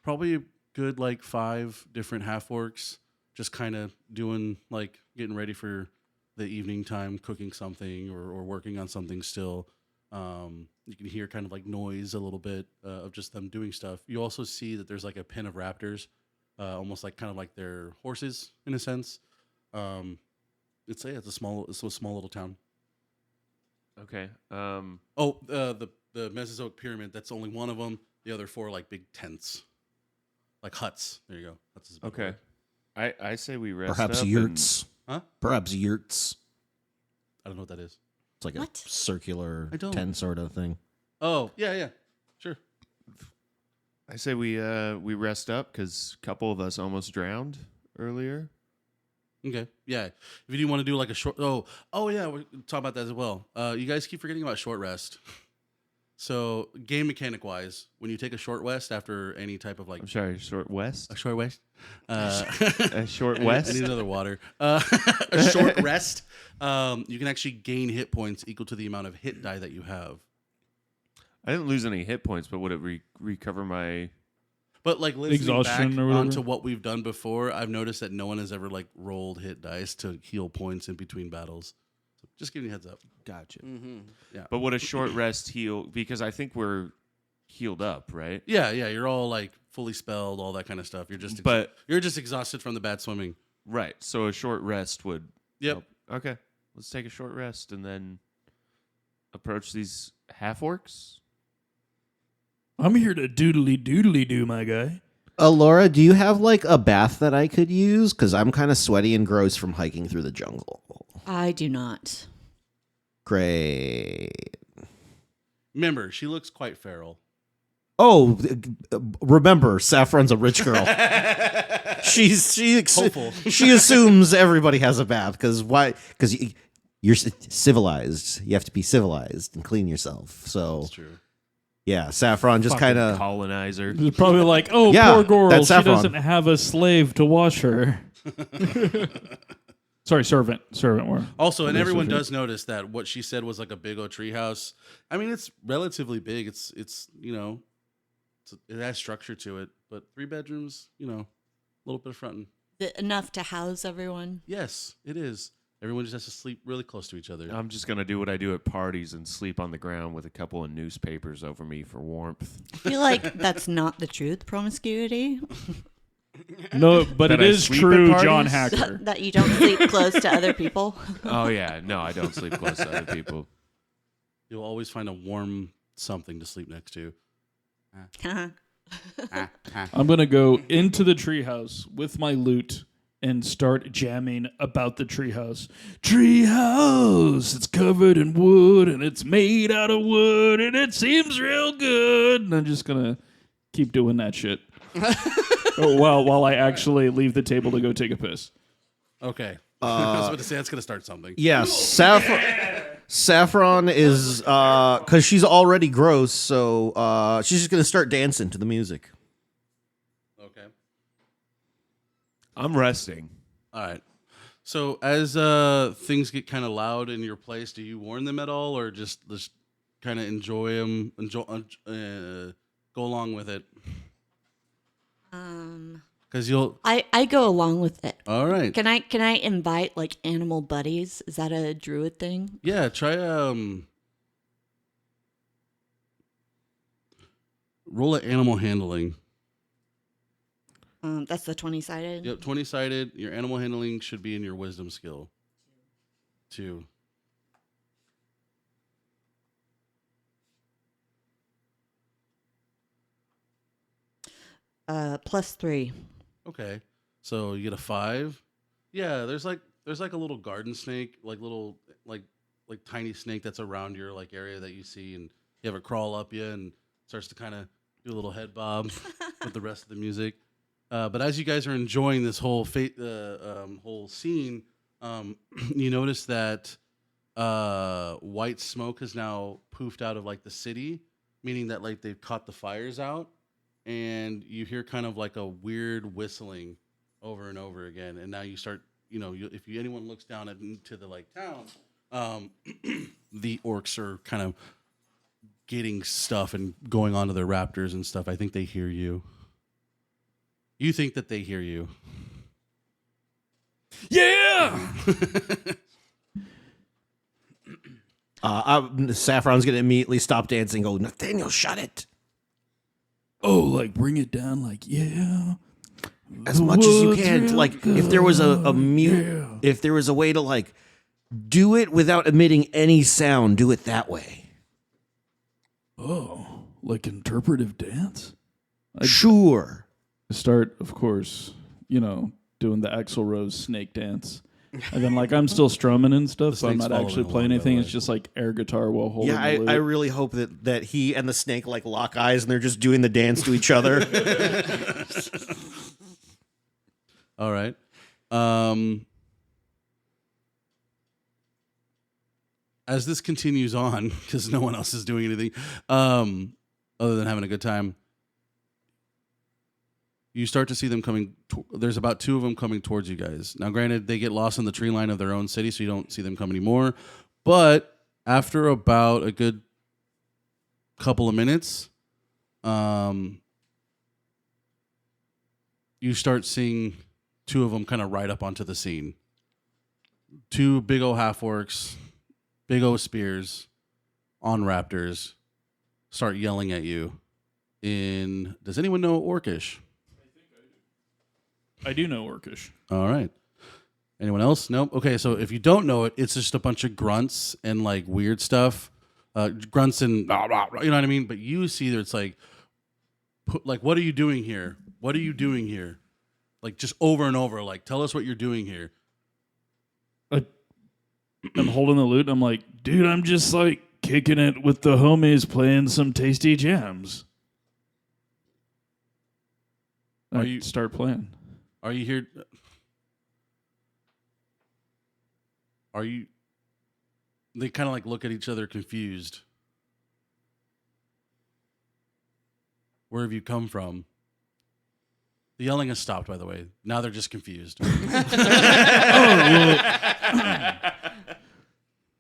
probably a good like 5 different half orcs just kind of doing like getting ready for the evening time, cooking something or working on something still. You can hear kind of like noise a little bit of just them doing stuff. You also see that there's like a pen of raptors, almost like kind of like their horses in a sense. It's a small little town. Okay. Oh, the Mesozoic pyramid. That's only one of them. The other four are like big tents, like huts. There you go. Huts is a big Okay. word. I say we rest Perhaps up yurts. Huh? Perhaps yurts. I don't know what that is. It's like What? a circular I don't. tent sort of thing. Oh, yeah, sure. I say we rest up because a couple of us almost drowned earlier. Okay, yeah. If you do want to do like a short, oh yeah, we're talking about that as well. You guys keep forgetting about short rest. So game mechanic wise, when you take a short rest after any type of like I'm sorry, short west. a short rest, A short I west. need another water. A short rest. You can actually gain hit points equal to the amount of hit die that you have. I didn't lose any hit points, but would it recover my? But like listening Exhaustion back or whatever? onto what we've done before, I've noticed that no one has ever like rolled hit dice to heal points in between battles. So just giving you a heads up. Gotcha. Yeah. But would a short rest heal? Because I think we're healed up, right? Yeah, you're all like fully spelled, all that kind of stuff. You're just But- you're just exhausted from the bad swimming. Right. So a short rest would. Yep. help. Okay. Let's take a short rest and then approach these half orcs. I'm here to doodly do, my guy. Laura, do you have like a bath that I could use? Because I'm kind of sweaty and gross from hiking through the jungle. I do not. Great. Remember, she looks quite feral. Oh, remember, Saffron's a rich girl. Hopeful. She assumes everybody has a bath because why? Because you're civilized. You have to be civilized and clean yourself. So That's true. yeah, Saffron just Fucking kind of. colonizer. It's probably like, oh, Yeah, poor girl, that's she Saffron. doesn't have a slave to wash her. Sorry, servant. More. Also, and Okay, everyone so- does notice that what she said was like a big old treehouse. I mean, it's relatively big. It's it has structure to it, but 3 bedrooms, a little bit of fronting. Enough to house everyone. Yes, it is. Everyone just has to sleep really close to each other. I'm just gonna do what I do at parties and sleep on the ground with a couple of newspapers over me for warmth. I feel like that's not the truth, promiscuity. No, but That it I is sleep at true, parties? John Hacker. That you don't sleep close to other people. Oh yeah, no, I don't sleep close to other people. You'll always find a warm something to sleep next to. I'm going to go into the treehouse with my lute and start jamming about the treehouse. Treehouse, it's covered in wood and it's made out of wood and it seems real good. And I'm just going to keep doing that shit. while I actually leave the table to go take a piss. Okay. I was about to say that's going to start something. Yes, Saffron is because she's already gross, so she's just gonna start dancing to the music. Okay. I'm resting. All right. So as things get kind of loud in your place, do you warn them at all, or just kind of enjoy them, go along with it? Because you'll. I go along with it. All right. Can I invite like animal buddies? Is that a druid thing? Yeah. Try roll at animal handling. That's the 20-sided. Yep. 20-sided. Your animal handling should be in your wisdom skill. 2. +3. Okay. So you get a 5. Yeah, there's like a little garden snake, like little like tiny snake that's around your like area that you see, and you have it crawl up you and starts to kind of do a little head bob with the rest of the music. But as you guys are enjoying this whole whole scene, you notice that white smoke has now poofed out of like the city, meaning that like they've caught the fires out. And you hear kind of like a weird whistling over and over again. And now you start, if anyone looks down into the like town, the orcs are kind of getting stuff and going onto their raptors and stuff. I think they hear you. You think that they hear you. Yeah! Saffron's gonna immediately stop dancing. And go, Nathaniel, shut it. Oh, like bring it down, like yeah. As much as you can. Like if there was a mute, yeah. if there was a way to like do it without emitting any sound, do it that way. Oh, like interpretive dance? Sure. Start, of course, doing the Axl Rose snake dance. And then, like, I'm still strumming and stuff, so I'm snake's not actually following playing along, by the anything. way. It's just like air guitar while holding Yeah, the lute. I really hope that he and the snake like lock eyes and they're just doing the dance to each other. All right. As this continues on, because no one else is doing anything other than having a good time, you start to see them coming. There's about 2 of them coming towards you guys. Now, granted, they get lost in the tree line of their own city, so you don't see them come anymore. But after about a good couple of minutes, you start seeing 2 of them kind of ride up onto the scene. 2 big old half-orcs, big old spears on raptors start yelling at you in... Does anyone know Orcish? I do know Orcish. All right. Anyone else? Nope. Okay, so if you don't know it, it's just a bunch of grunts and like weird stuff. Grunts and... you know what I mean? But you see that it's like, what are you doing here? What are you doing here? Like just over and over, like, tell us what you're doing here. I'm holding the lute. And I'm like, dude, I'm just like kicking it with the homies, playing some tasty jams. Start playing? Are you here? Are you? They kind of like look at each other confused. Where have you come from? The yelling has stopped, by the way. Now they're just confused.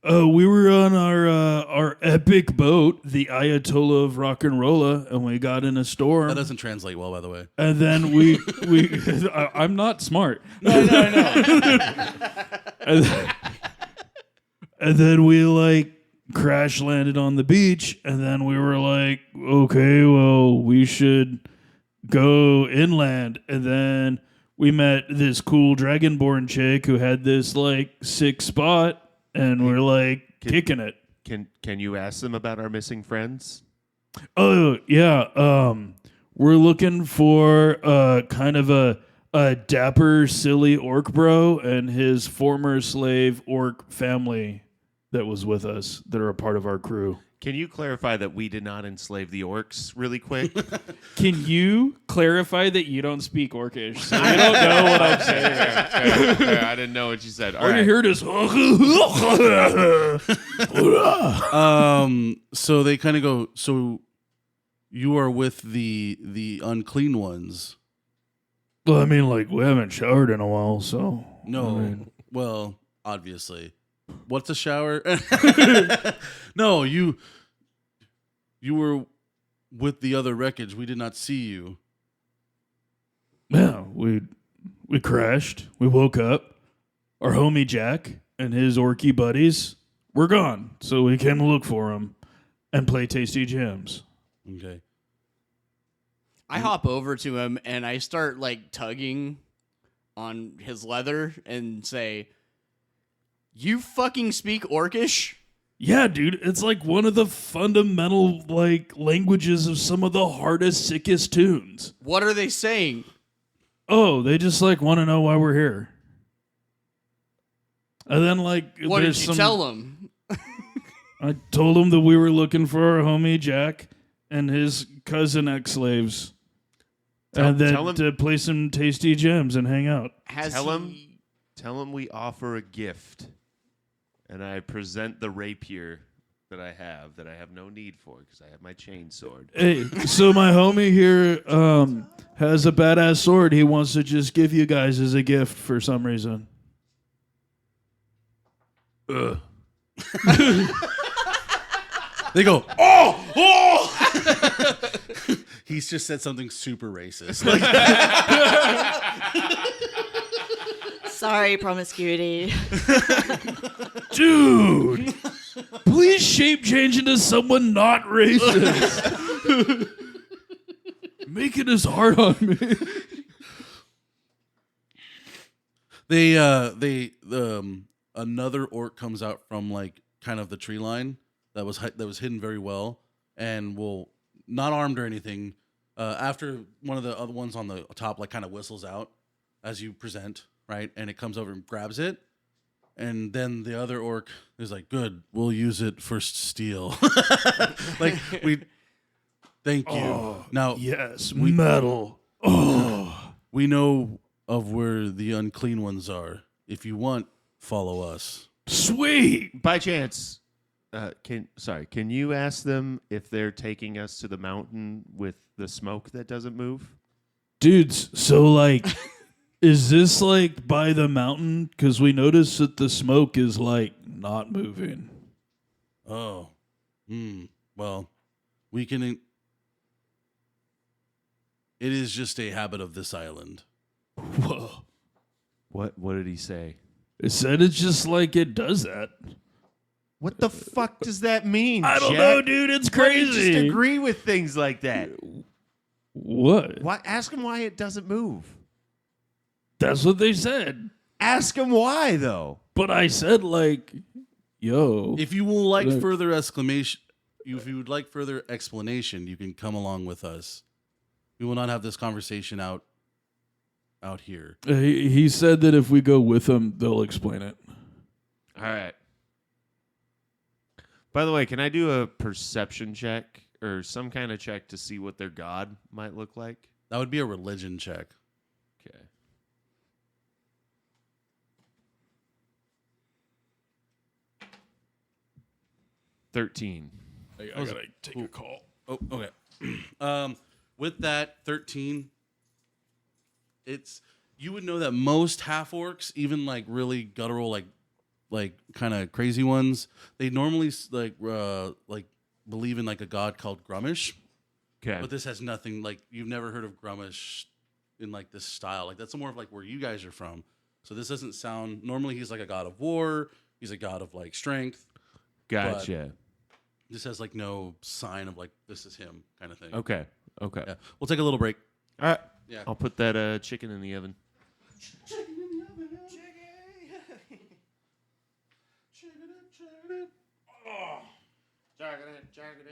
We were on our epic boat, the Ayatollah of Rock and Rolla, and we got in a storm. That doesn't translate well, by the way. And then we I'm not smart. No, I know. And then we like crash landed on the beach, and then we were like, okay, well, we should go inland. And then we met this cool dragonborn chick who had this like sick spot, and we're like kicking it. Can you ask them about our missing friends? Oh yeah, we're looking for kind of a dapper, silly orc bro and his former slave orc family that was with us that are a part of our crew. Can you clarify that we did not enslave the orcs really quick? Can you clarify that you don't speak Orcish, so you don't know what I'm saying? Fair. I didn't know what you said. All All right. you heard is So they kind of go, so you are with the unclean ones. well, I mean, like, we haven't showered in a while, so No. I mean, Well, obviously. What's a shower? No, you were with the other wreckage. We did not see you. yeah, we crashed. We woke up. Our homie Jack and his orky buddies were gone, so we came to look for him and play tasty jams. Okay. I hop over to him and I start like tugging on his leather and say, "You fucking speak Orcish?" Yeah, dude, it's like one of the fundamental like languages of some of the hardest, sickest tunes. What are they saying? Oh, they just like want to know why we're here. And then like, What did there's you tell them? I told them that we were looking for our homie Jack and his cousin ex-slaves, and then tell him- to play some tasty gems and hang out. Has Tell he... Tell him we offer a gift. And I present the rapier that I have no need for because I have my chain sword. Hey, so my homie here has a badass sword he wants to just give you guys as a gift for some reason. They go, oh! He's just said something super racist. Like, Sorry, promiscuity. Dude, please they shape change into someone not racist? Making this hard on me. Another orc comes out from like kind of the tree line that was hidden very well, and will not armed or anything. After one of the other ones on the top like kind of whistles out as you present, right, and it comes over and grabs it, and then the other orc is like, "Good, we'll use it for steel." Like we, thank you. Oh, now yes, metal. Oh, we know of where the unclean ones are. If you want, follow us. sweet. By chance, can you ask them if they're taking us to the mountain with the smoke that doesn't move? Dudes, so like, is this like by the mountain? Because we noticed that the smoke is like not moving. Oh, well, we can. It is just a habit of this island. Whoa. What did he say? It said it's just like it does that. What the fuck does that mean? I don't Jack? know, dude. It's Why do you crazy. just agree with things like that. What? Why? Ask him why it doesn't move. That's what they said. Ask him why, though. But I said like, yo. If you will like Right. further exclamation, if you would like further explanation, you can come along with us. We will not have this conversation out here. He said that if we go with him, they'll explain it. All right. By the way, can I do a perception check or some kind of check to see what their god might look like? That would be a religion check. Okay. $13. I gotta take a call. Oh, okay. With that 13, you would know that most half orcs, even like really guttural, like kind of crazy ones, they normally like believe in like a god called Grummish. Okay. But this has nothing, like you've never heard of Grummish in like this style. Like that's more of like where you guys are from. So this doesn't sound. Normally he's like a god of war. He's a god of like strength. Gotcha. This has like no sign of like this is him kind of thing. Okay. Yeah. We'll take a little break. All right. Yeah. I'll put that chicken in the oven. Oh, sorry. I'm gonna start with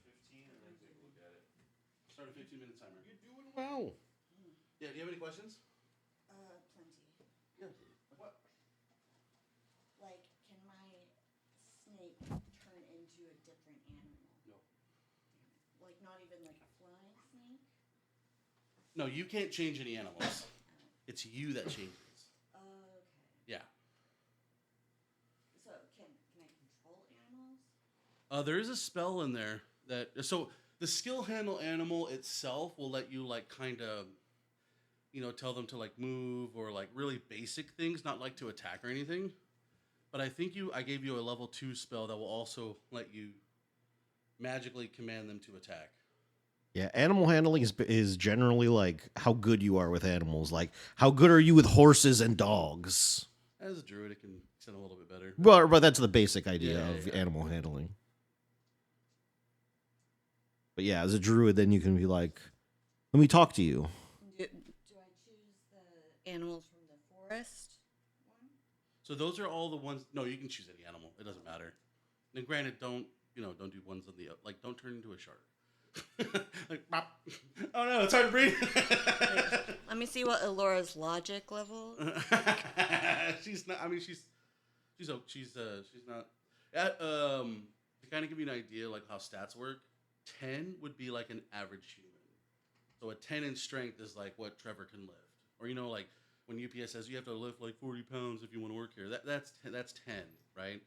15 and then take a look at it. Start a 15-minute timer. You're doing well. Yeah. Do you have any questions? Plenty. Yeah. What? Like, can my snake turn into a different animal? No. Like, not even like a flying snake? No, you can't change any animals. It's you that changes. Okay. Yeah. So, can I control animals? There is a spell in there that so the skill handle animal itself will let you like kind of, tell them to like move or like really basic things, not like to attack or anything. But I think I gave you a level 2 spell that will also let you magically command them to attack. Yeah, animal handling is generally like how good you are with animals. Like, how good are you with horses and dogs? As a druid, it can sound a little bit better. But that's the basic idea Yeah, of yeah. animal handling. But yeah, as a druid, then you can be like, let me talk to you. Do I choose the animals from the forest? So those are all the ones. No, you can choose any animal. It doesn't matter. And granted, don't do ones on the like. Don't turn into a shark. Like, bop. Oh no, it's hard to breathe. Let me see what Elora's logic level. She's not. I mean, she's not. To kind of give you an idea, like how stats work, 10 would be like an average human. So a 10 in strength is like what Trevor can lift, or like when UPS says you have to lift like 40 pounds if you want to work here. That's 10, right?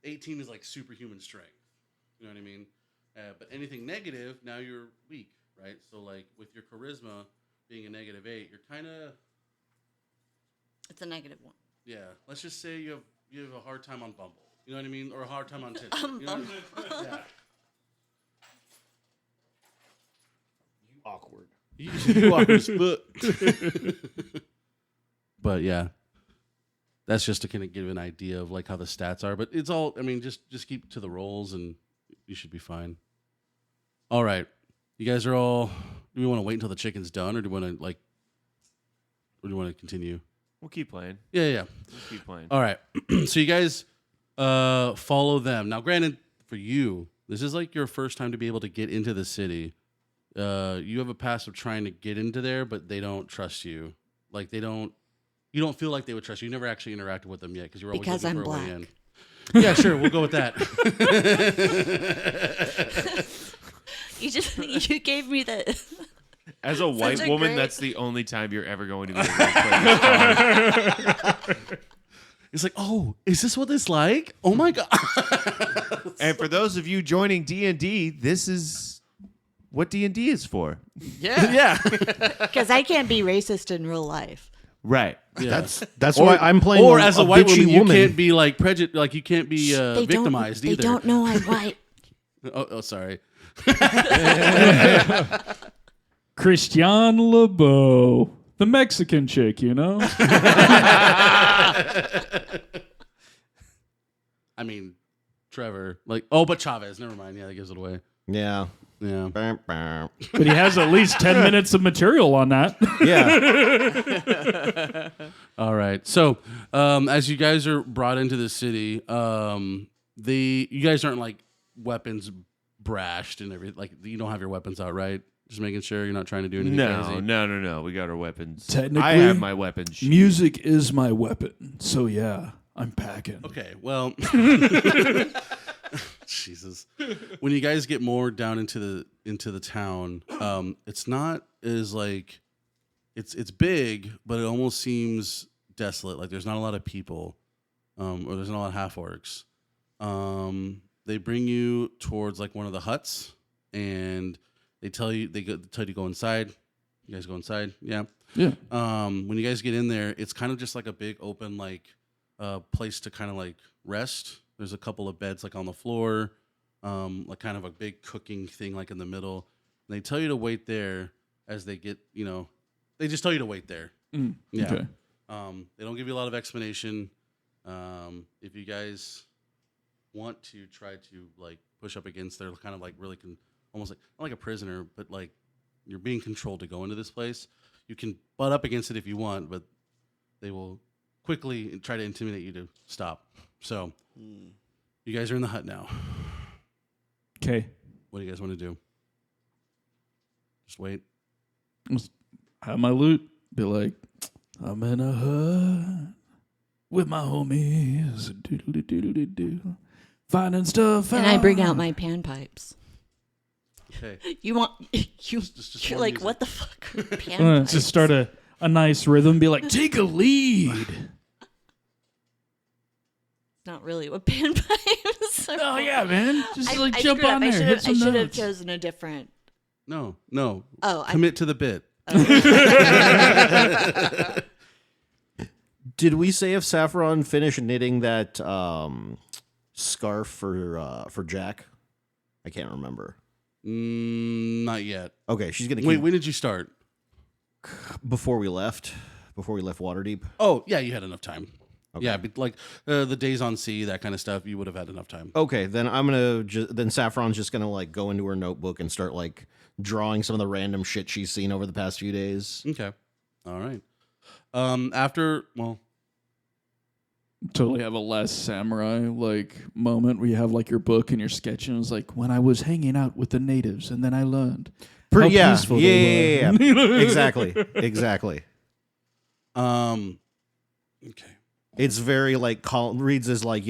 18 is like superhuman strength. You know what I mean? But anything negative, now you're weak, right? So like with your charisma being a -8, you're kind of It's a -1. yeah. Let's just say you have a hard time on Bumble. You know what I mean? Or a hard time on Tinder. You know yeah. Awkward. You awkward as fuck. But yeah. That's just to kind of give an idea of like how the stats are. But it's all, I mean, just keep to the rolls and you should be fine. All right. You guys are all, do we want to wait until the chicken's done or do we want to continue? We'll keep playing. Yeah. We'll keep playing. All right. So you guys follow them. Now, granted, for you, this is like your first time to be able to get into the city. You have a past of trying to get into there, but they don't trust you. Like you don't feel like they would trust you. You never actually interacted with them yet because you're always Because looking I'm for a way black. in. Yeah, sure. We'll go with that. You gave me the. As a white a woman, great- that's the only time you're ever going to be able to play this card. It's like, oh, is this what it's like? Oh my god! And for those of you joining D&D, this is what D&D is for. Yeah. Yeah. Because I can't be racist in real life. Right. Yeah. That's why I'm playing. Or as a white bitchy woman, you can't be like prejudiced. Like you can't be victimized They either. don't know I'm white. Oh, sorry. Christianne Lebeau, the Mexican chick, you know? I mean, Trevor. Like, oh, but Chavez. Never mind. Yeah, that gives it away. Yeah. Yeah. Bam, bam. But he has at least 10 minutes of material on that. Yeah. All right. So, as you guys are brought into the city, you guys aren't like weapons brashed and everything. Like, you don't have your weapons out, right? Just making sure you're not trying to do anything crazy. No. We got our weapons. Technically, I have my weapons. music is my weapon. So, yeah, I'm packing. Okay. Well, Jesus. When you guys get more down into the town, it's not as like it's big, but it almost seems desolate. Like there's not a lot of people, or there's not a lot of half orcs. They bring you towards like one of the huts, and they tell you to go inside. You guys go inside, yeah. Yeah. When you guys get in there, it's kind of just like a big open like place to kind of like rest. There's a couple of beds like on the floor, like kind of a big cooking thing like in the middle. And they tell you to wait there as they get, they just tell you to wait there. Yeah. Okay. They don't give you a lot of explanation. If you guys want to try to like push up against, they're kind of like really almost like not like a prisoner, but like you're being controlled to go into this place. You can butt up against it if you want, but they will quickly try to intimidate you to stop. So you guys are in the hut now. Okay. What do you guys want to do? Just wait. Have my loot. Be like, I'm in a hut with my homies. Doodle-doo-doo-doo-doo. Finding stuff And I bring out my panpipes. Okay. You want just you're more like, music. what the fuck are I'm gonna panpipes? just start a nice rhythm. Be like, take a lead. Not really what panpipes are. Oh for. yeah, man. Just I jump screwed up. on I there. Hit I some should have notes. chosen a different. No. Oh, Commit to the bit. Did we say if Saffron finished knitting that scarf for Jack? I can't remember. Not yet. Okay, she's gonna Wait, keep when did you start? before we left Waterdeep. Oh, yeah, you had enough time. Okay. Yeah, but like the days on sea, that kind of stuff, you would have had enough time. Okay, then I'm gonna then Saffron's just gonna like go into her notebook and start like drawing some of the random shit she's seen over the past few days. Okay. All right. Totally have a Last Samurai like moment where you have like your book and you're sketching. It's like when I was hanging out with the natives and then I learned how peaceful they were. Yeah. exactly. Okay. It's very like reads as like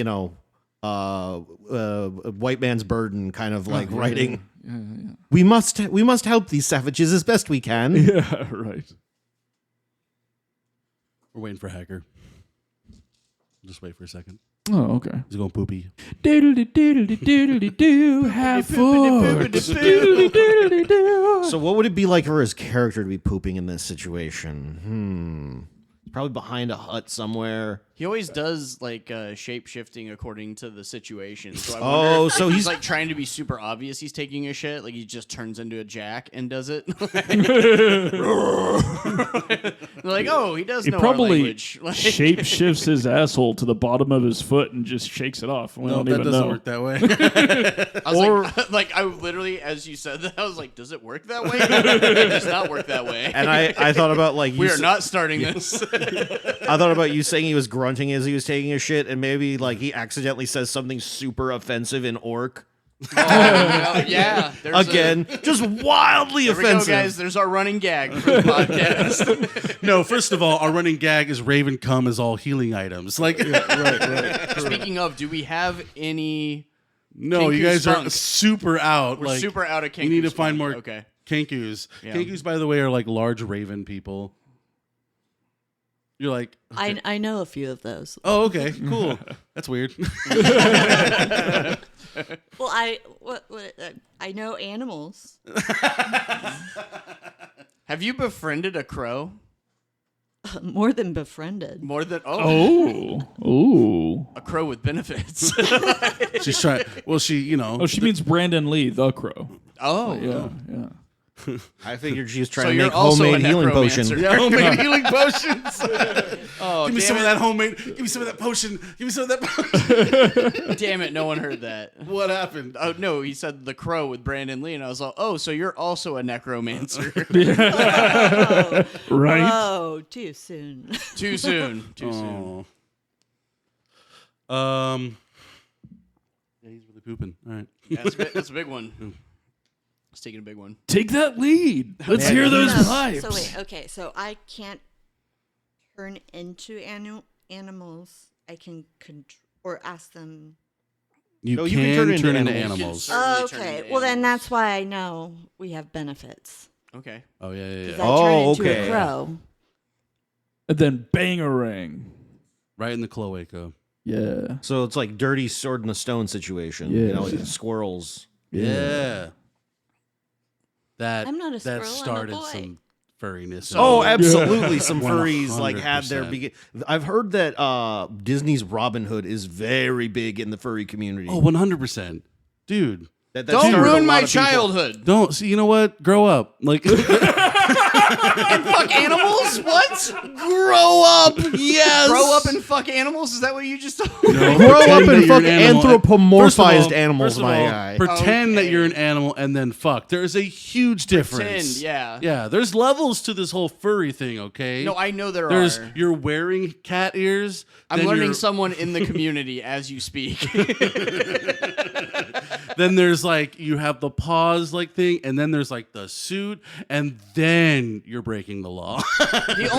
white man's burden kind of like writing. Yeah. We must help these savages as best we can. Yeah, right. We're waiting for Hacker. Just wait for a second. Oh, okay. He's going poopy. Doodly doodly doodly doo. Have fun. So what would it be like for his character to be pooping in this situation? Probably behind a hut somewhere. He always does like shape shifting according to the situation. So I Oh, wonder so if he's like trying to be super obvious. He's taking a shit. Like he just turns into a jack and does it. Like, oh, he does He know our probably language. Like, shape shifts his asshole to the bottom of his foot and just shakes it off. We No, don't that even doesn't know. work that way. I was like I literally, as you said that, I was like, does it work that way? It does not work that way. and I thought about like We are not starting this. I thought about you saying he was grunting as he was taking a shit, and maybe like he accidentally says something super offensive in orc. Yeah. Again, just wildly There we go, offensive. guys. There's our running gag for the podcast. No, first of all, our running gag is Raven cum is all healing items. Like, Right. Speaking of, do we have any? no, you Kenku guys are stunk. super out. We're like, super out of Kenku. You need to find spunk. more Okay. Kenkus. Yeah. Kenkus, by the way, are like large raven people. You're like, I know a few of those. oh, okay, cool. That's weird. Well, I know animals. Have you befriended a crow? More than befriended. More than Oh. a crow with benefits. She's trying. Well, she She means Brandon Lee, the crow. Oh, Yeah. I figured she was trying So to you're make also homemade a healing necromancer. potion. yeah, homemade healing potions. Oh, Give me damn some it. of that homemade. Give me some of that potion. Give me some of that potion. Damn it! No one heard that. What happened? Oh no, he said the crow with Brandon Lee, and I was like, oh, so you're also a necromancer. Right? Oh, too soon. Too soon. Too soon. Oh. Yeah, he's really pooping. All right. Yeah, that's a big one. It's taking a big one. Take that lead. Let's hear those pipes. So wait, okay. So I can't turn into animals. I can or ask them. You No, can you can turn into into animals. animals. Certainly turn Okay. into Well, then animals. that's why I know we have benefits. Okay. Oh yeah. 'Cause Yeah. I turn Oh, into okay. a crow. And then bangarang. Right in the cloaca. Yeah. So it's like dirty sword in the stone situation. Yeah. You know, like squirrels. Yeah. That I'm not a squirrel, I'm a started boy. some furriness. Oh, in- absolutely. Some furries like had their 100%. begin. I've heard that Disney's Robin Hood is very big in the furry community. Oh, 100%. Dude. That Don't started a ruin lot my of people- childhood. Don't see. You know what? Grow up. Like, And fuck animals? What? Grow up, yes. Grow up and fuck animals? Is that what you just told me? Grow up pretend and that fuck you're an animal. anthropomorphized animals, first of my all, guy. Pretend that Okay. you're an animal and then fuck. There is a huge difference. yeah. Yeah, there's levels to this whole furry thing, okay? No, I know there There's are. you're wearing cat ears. I'm then learning you're- someone in the community as you speak. Then there's like you have the paws like thing, and then there's like the suit, and then you're breaking the law. The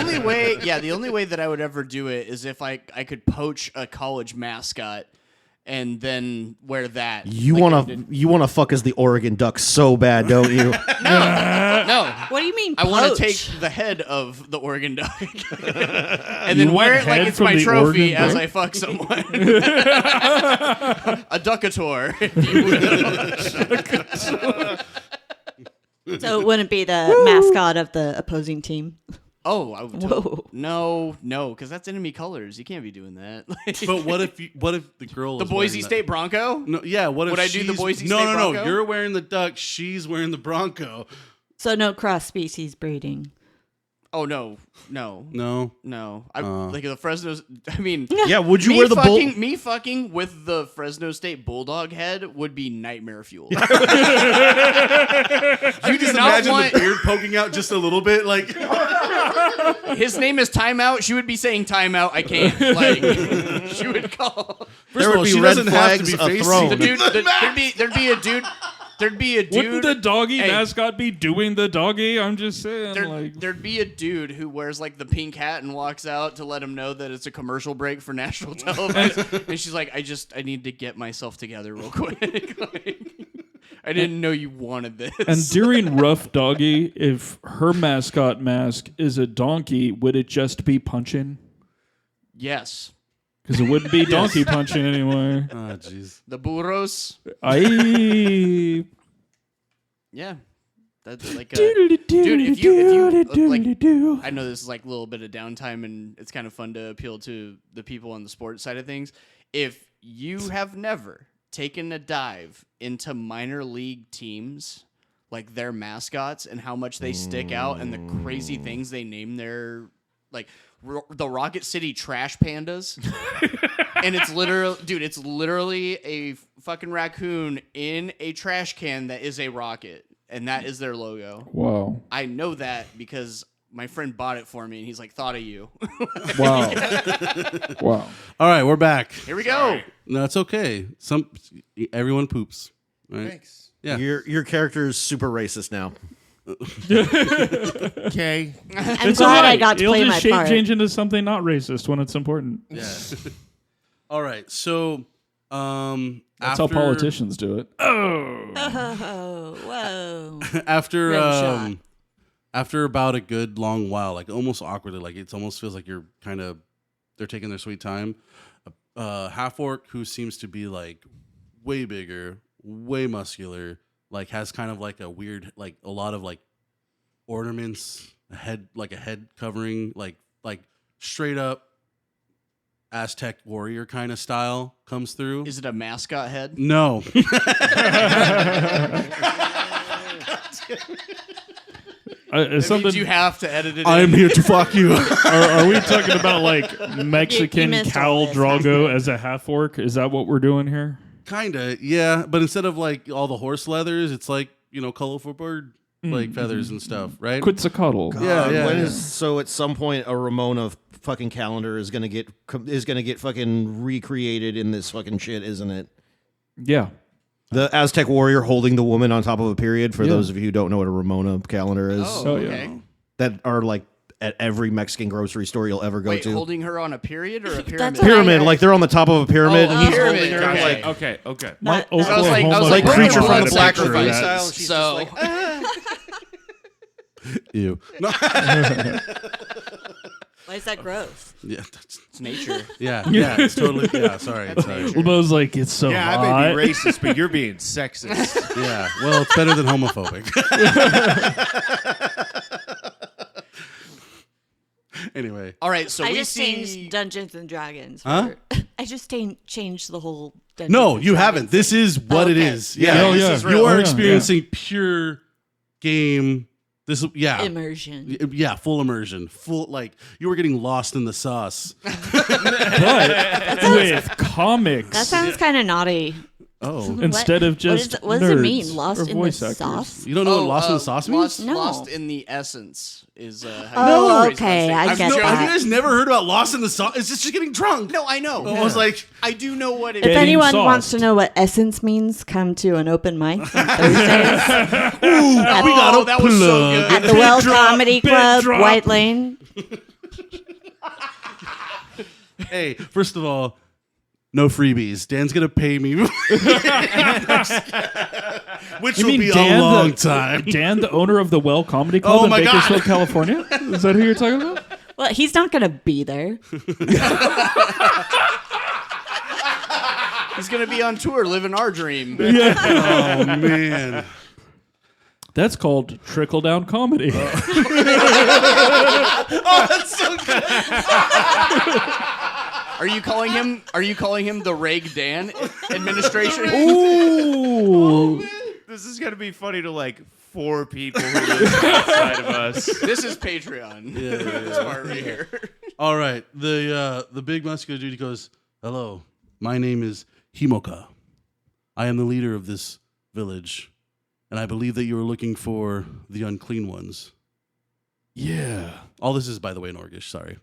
only way that I would ever do it is if I could poach a college mascot and then wear that. You Like I wanna did- you fuck as the Oregon Duck so bad, don't you? No. What do you mean? I want to poach? take the head of the Oregon duck and You then wear want it like head it's from my the trophy Oregon as duck? I fuck someone. A duckator, if you will. So it wouldn't be the mascot of the opposing team. Oh, Whoa. no, because that's enemy colors. You can't be doing that. But what if the girl the is Boise wearing State Bronco? No, yeah. What if Would I do the she's- Boise no, State no, Bronco? no. You're wearing the duck. She's wearing the Bronco. So no cross species breeding. Oh no. No. Like the Fresno's. I mean, Yeah, would you me wear the bull? me fucking with the Fresno State Bulldog head would be nightmare fuel. You do just not imagine want- the beard poking out just a little bit, like. His name is Timeout. She would be saying Timeout. I can't. Like she would call. First There of all, would be she red doesn't have to flags, be a facing throne. The the dude. There'd be a dude. There'd be a dude. Wouldn't the doggy Hey. mascot be doing the doggy? I'm just saying. There'd be a dude who wears like the pink hat and walks out to let him know that it's a commercial break for national television. And she's like, I need to get myself together real quick. Like, I didn't know you wanted this. And during Rough Doggy, if her mascot mask is a donkey, would it just be punching? Yes. Because it wouldn't be donkey punching anymore. Oh, jeez. The burros. Yeah. That's like dude, if you like, I know this is like a little bit of downtime and it's kind of fun to appeal to the people on the sports side of things. If you have never taken a dive into minor league teams, like their mascots and how much they stick out and the crazy things they name their, like the Rocket City Trash Pandas. And it's literally a fucking raccoon in a trash can that is a rocket. And that is their logo. Wow. I know that because my friend bought it for me, and he's like, thought of you. Wow. Wow. All right, we're back. Here we go. No, it's okay. Everyone poops. Right? Thanks. Yeah. Your character is super racist now. Okay. I'm glad I got to It'll play just my shape part. change into something not racist when it's important. Yeah. All right. So, That's how politicians do it. Oh, whoa. After Rim shot. after about a good long while, like almost awkwardly, like it almost feels like they're taking their sweet time. Half orc who seems to be like way bigger, way muscular, like has kind of like a weird, like a lot of like ornaments, a head covering, like straight up Aztec warrior kind of style comes through. Is it a mascot head? No. That Something, means you have to edit it I am in. here to fuck you. are we talking about like Mexican missed Cal all this. Drago as a half orc? Is that what we're doing here? Kinda, yeah. But instead of like all the horse leathers, it's like, colorful bird like feathers and stuff, right? Quetzalcoatl. So at some point a Ramona fucking calendar is gonna get fucking recreated in this fucking shit, isn't it? Yeah. The Aztec warrior holding the woman on top of a period. For Yeah. those of you who don't know what a Ramona calendar is, Oh, yeah. okay. that are like at every Mexican grocery store you'll ever go Wait, to. holding her on a period or a pyramid? That's what Pyramid, I- like they're on the top of a pyramid, Oh, and he's pyramid, holding her okay. like Okay. My That- that- I was like, Oklahoma like broken Creature from blood the Black sacrifice. Lagoon style. She's So, just like, Ew. No. Why is that gross? Yeah, it's nature. yeah, it's totally. Yeah, sorry. Lebeau's like, it's so Yeah, hot. I may be racist, but you're being sexist. Yeah, well, it's better than homophobic. Anyway, All right, so I we just see. changed Dungeons and Dragons. Huh? I just changed the whole Dungeons no, and you Dragons haven't. This is what it Okay. is. Yeah, Oh, this yeah. is You real. are Oh, yeah, experiencing pure game. This, yeah, immersion. yeah, full immersion, full like you were getting lost in the sauce. But with comics That sounds kind of naughty. Oh, instead of just what does it nerds mean? Lost or in the voice actors. sauce? you don't know what lost in the sauce means? No. Lost in the essence is. Oh, how you phrase okay, those I things. get I'm that. Have you joking. guys never heard about lost in the sauce? It's just getting drunk. No, I know. I was like, I do know what it If is. Getting anyone sauced. wants to know what essence means, come to an open mic on Thursdays Oh, that was so good. at the Well Comedy bit Club, drop. White Lane. hey, first of all, no freebies. Dan's gonna pay me, which You will mean be Dan, a long the, time. Dan, the owner of the Well Comedy Club Oh in my God. Bakersfield, California? Is that who you're talking about? Well, he's not going to be there. He's gonna be on tour, living our dream. Oh man. That's called trickle down comedy. Oh, that's so good. Are you calling him the Reg Dan administration? Ooh. This is gonna be funny to like 4 people who live outside of us. This is Patreon. This part right here. All right. The big muscular dude goes, "Hello, my name is Himoka. I am the leader of this village, and I believe that you are looking for the unclean ones." Yeah. All this is, by the way, in Orcish. Sorry.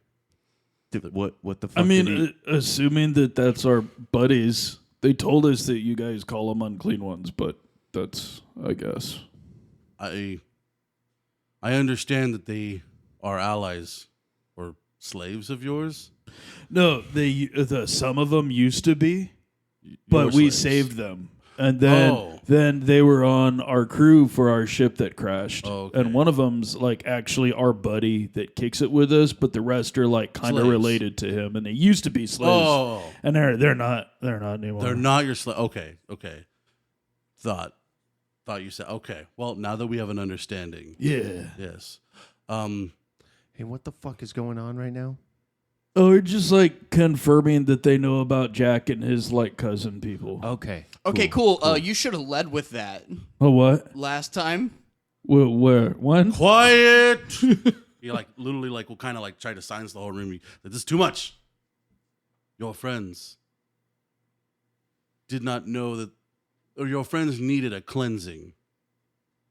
What the fuck? I mean, assuming that that's our buddies, they told us that you guys call them unclean ones, but that's, I guess. I understand that they are allies or slaves of yours. No, some of them used to be, but we slaves. saved them. And then they were on our crew for our ship that crashed. Oh, okay. And one of them's like actually our buddy that kicks it with us, but the rest are like kind of Slaves. related to him, and they used to be slaves. Oh, And they're not anymore. they're not your slave. Okay. Thought you said okay. Well, now that we have an understanding, Yeah. yes. hey, what the fuck is going on right now? Oh, we're just like confirming that they know about Jack and his like cousin people. Okay. Okay, cool. You should have led with that Oh, what? last time. Where? When? Quiet. You like literally like will kind of like try to silence the whole room. Like, this is too much. Your friends did not know that, or your friends needed a cleansing.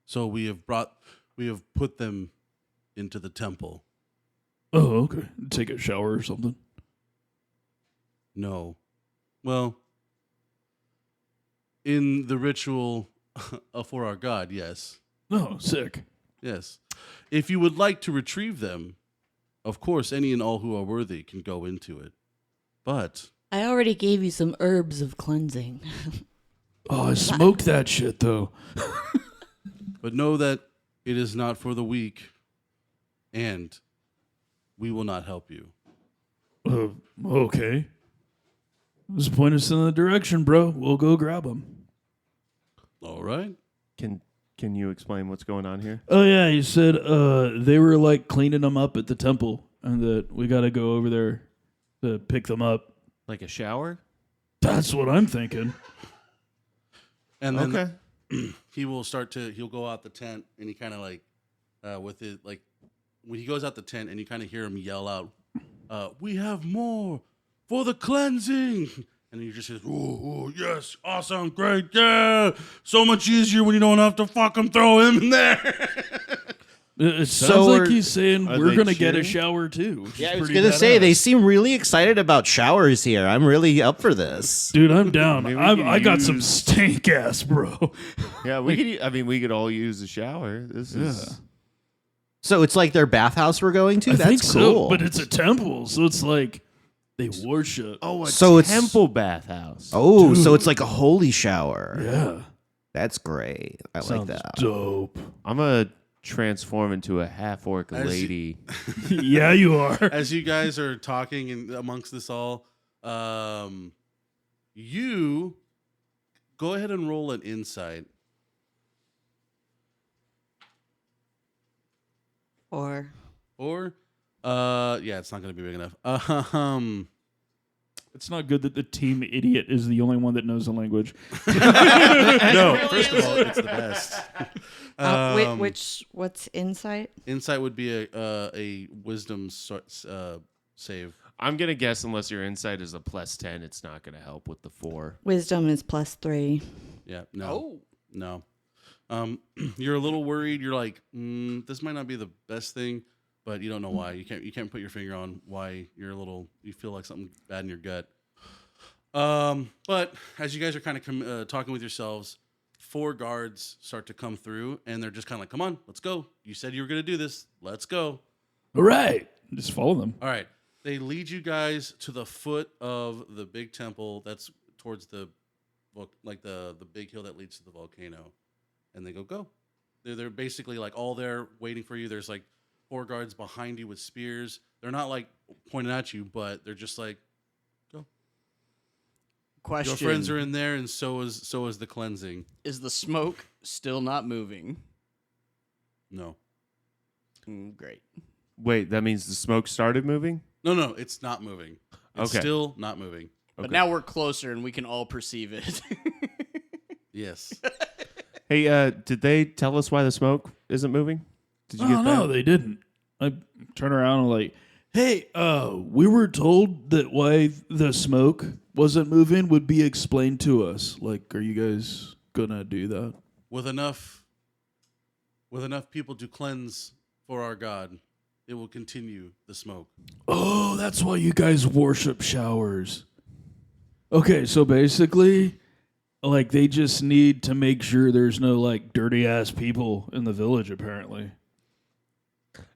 So we have put them into the temple. Oh, okay. Take a shower or something. No. Well, in the ritual for our god, yes. Oh, sick. Yes. If you would like to retrieve them, of course, any and all who are worthy can go into it. But I already gave you some herbs of cleansing. Oh, I smoked that shit though. but know that it is not for the weak, and we will not help you. Okay. Just point us in the direction, bro. We'll go grab them. All right. Can you explain what's going on here? Oh yeah, he said they were like cleaning them up at the temple, and that we got to go over there to pick them up. Like a shower? That's what I'm thinking. And then Okay. he'll go out the tent, and he kind of like, with it, like, when he goes out the tent and you kind of hear him yell out, "We have more for the cleansing." And he just says, "Oh, yes, awesome, great, yeah. So much easier when you don't have to fucking throw him in there." It So sounds like are- he's saying are we're they going to get a cheering? shower too. which Yeah, is I was pretty gonna say they badass. seem really excited about showers here. I'm really up for this. Dude, I'm down. Maybe we could I got some use- stank ass, bro. Yeah, we could all use a shower. This is So it's like their bathhouse we're going to. I That's think so, cool. but it's a temple, so it's like they worship. a So it's- temple bathhouse. oh, Dude. so it's like a holy shower. Yeah, That's great. I like sounds that. dope. I'm gonna transform into a half orc As lady. Yeah, you are. As you guys are talking and amongst this all, you go ahead and roll an insight. Or Yeah, it's not going to be big enough. It's not good that the team idiot is the only one that knows the language. No, first of all, it's the best. what's insight? Insight would be a wisdom save. I'm gonna guess unless your insight is a +10, it's not gonna help with the 4. Wisdom is +3. Yeah, no, no. You're a little worried. You're like, this might not be the best thing, but you don't know why. You can't put your finger on why you feel like something bad in your gut. But as you guys are kind of talking with yourselves, 4 guards start to come through, and they're just kind of like, "Come on, let's go. You said you were going to do this. Let's go." All right, just follow them. All right. They lead you guys to the foot of the big temple that's towards the big hill that leads to the volcano. And they go. They're basically like all there waiting for you. There's like 4 guards behind you with spears. They're not like pointing at you, but they're just like, go. Question: Your friends are in there, and so is the cleansing. Is the smoke still not moving? No. Great. Wait, that means the smoke started moving? No, it's not moving. It's Okay. still not moving. But now we're closer and we can all perceive it. Yes. Hey, did they tell us why the smoke isn't moving? Did you Oh get that? no, they didn't. I turn around and like, hey, we were told that why the smoke wasn't moving would be explained to us. Like, are you guys gonna do that? With enough people to cleanse for our God, it will continue the smoke. Oh, that's why you guys worship showers. Okay, so basically, like they just need to make sure there's no like dirty ass people in the village. Apparently,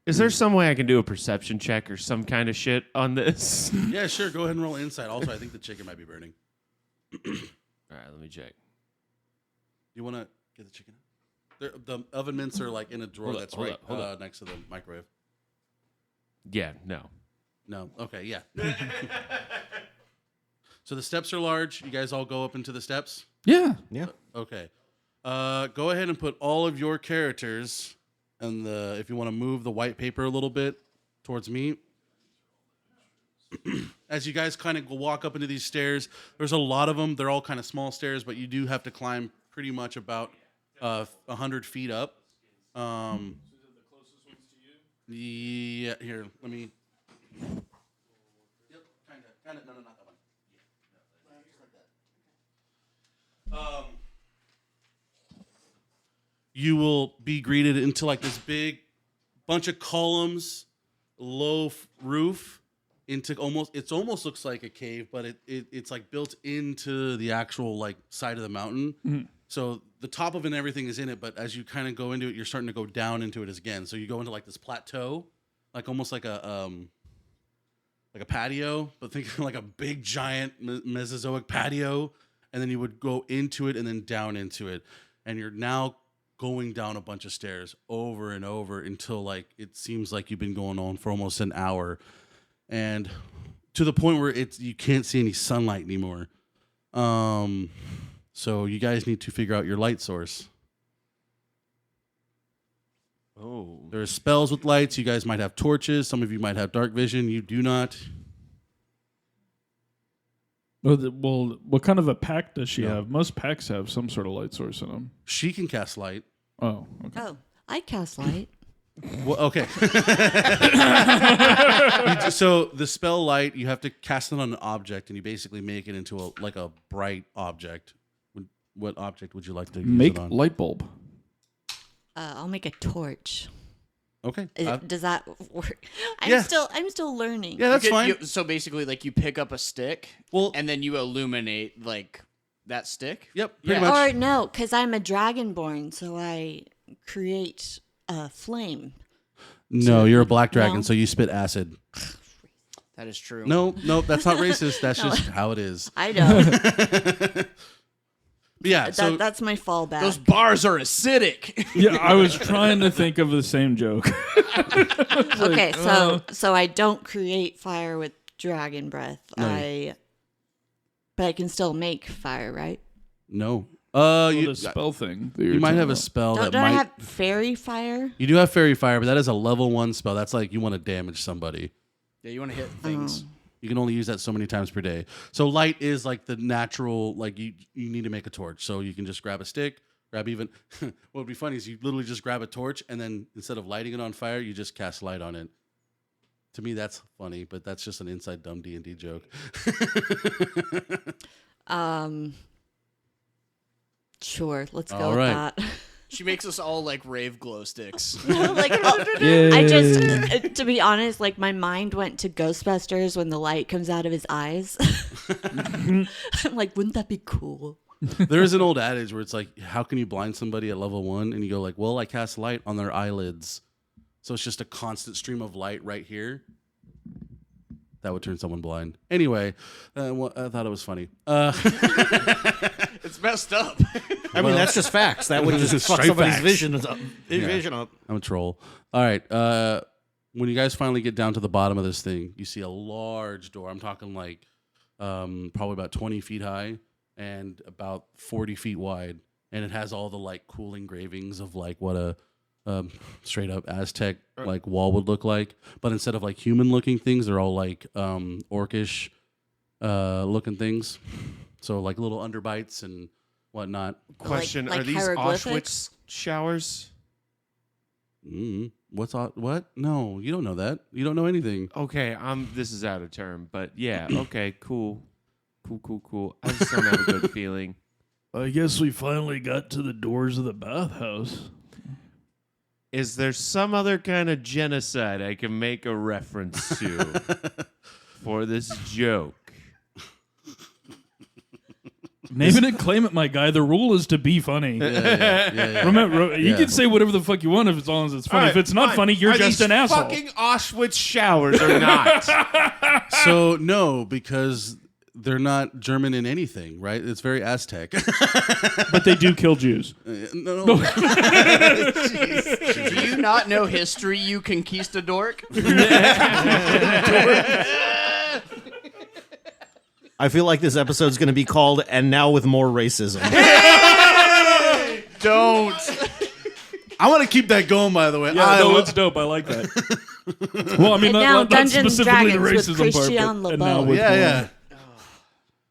Is there some way I can do a perception check or some kind of shit on this? Yeah, sure. Go ahead and roll insight. Also, I think the chicken might be burning. All right, let me check. You want to get the chicken out? The oven mitts are like in a drawer that's hold right up. next to the microwave. Yeah, no. No. Okay. Yeah. So the steps are large. You guys all go up into the steps. yeah. Yeah. Okay. Go ahead and put all of your characters and if you want to move the white paper a little bit towards me. As you guys kind of walk up into these stairs, there's a lot of them. They're all kind of small stairs, but you do have to climb pretty much about 100 feet up. Yeah, here, let me. Yep, kind of. No, not that one. You will be greeted into like this big bunch of columns, low roof, into it almost looks like a cave, but it's like built into the actual like side of the mountain. Mm-hmm. So the top of it and everything is in it, but as you kind of go into it, you're starting to go down into it again. So you go into like this plateau, like almost like a patio, but think like a big giant Mesozoic patio, and then you would go into it and then down into it, and you're now going down a bunch of stairs over and over until like it seems like you've been going on for almost an hour, and to the point where you can't see any sunlight anymore. So you guys need to figure out your light source. Oh. There are spells with lights. You guys might have torches. Some of you might have dark vision. You do not. Well, what kind of a pack does she No. have? Most packs have some sort of light source in them. She can cast light. Oh, okay. Oh, I cast light. Well, okay. So the spell light, you have to cast it on an object, and you basically make it into a bright object. What object would you like to use Make it on? light bulb. I'll make a torch. Okay. Does that work? Yeah. I'm still learning. Yeah, that's fine. So basically, like you pick up a stick, Well- and then you illuminate like that stick. Yep, pretty Yeah. much. Or no, because I'm a dragonborn, so I create a flame. No, you're a black dragon, No. so you spit acid. That is true. No, that's not racist. That's just how it is. I know. But yeah, so That's my fallback. Those bars are acidic. Yeah, I was trying to think of the same joke. Okay, so I don't create fire with dragon breath. No. But I can still make fire, right? no. The spell thing. that You you're might talking have a about. spell that Don't might. I have fairy fire? You do have fairy fire, but that is a level 1 spell. That's like you want to damage somebody. Yeah, you want to hit things. You can only use that so many times per day. So light is like the natural, like you need to make a torch. So you can just grab a stick, grab even, what would be funny is you literally just grab a torch and then instead of lighting it on fire, you just cast light on it. To me, that's funny, but that's just an inside dumb D&D joke. Sure, let's go All with right. that. She makes us all like rave glow sticks. Like, Yay. I just, to be honest, like my mind went to Ghostbusters when the light comes out of his eyes. I'm like, wouldn't that be cool? There is an old adage where it's like, how can you blind somebody at level 1? And you go like, well, I cast light on their eyelids. So it's just a constant stream of light right here. That would turn someone blind. Anyway, I thought it was funny. It's messed up. I mean, that's just facts. That would just fuck Straight somebody's facts. vision up. I'm a troll. All right. When you guys finally get down to the bottom of this thing, you see a large door. I'm talking like probably about 20 feet high and about 40 feet wide. And it has all the like cool engravings of like what a straight up Aztec like wall would look like, but instead of like human looking things, they're all like orcish looking things. So like little underbites and whatnot. Question: Like Are these hieroglyphics? Auschwitz showers? What? No, you don't know that. You don't know anything. Okay, this is out of term, but yeah. Okay, cool. I just don't have a good feeling. I guess we finally got to the doors of the bathhouse. Is there some other kind of genocide I can make a reference to for this joke? Name it and claim it, my guy. The rule is to be funny. Yeah. Remember, you Yeah. can say whatever the fuck you want as long as it's funny. All If it's not fine. funny, you're Are just these an asshole. Fucking Auschwitz showers or not? So no, because they're not German in anything, right? It's very Aztec. But they do kill Jews. no. Do you not know history, you conquistador? I feel like this episode's going to be called "And Now with More Racism." Don't. I want to keep that going, by the way. Yeah, no, it's dope. I like that. Well, I mean, And now not Dungeons specifically the Dragons with racism part, Christianne but and now Lebeau. with more, yeah.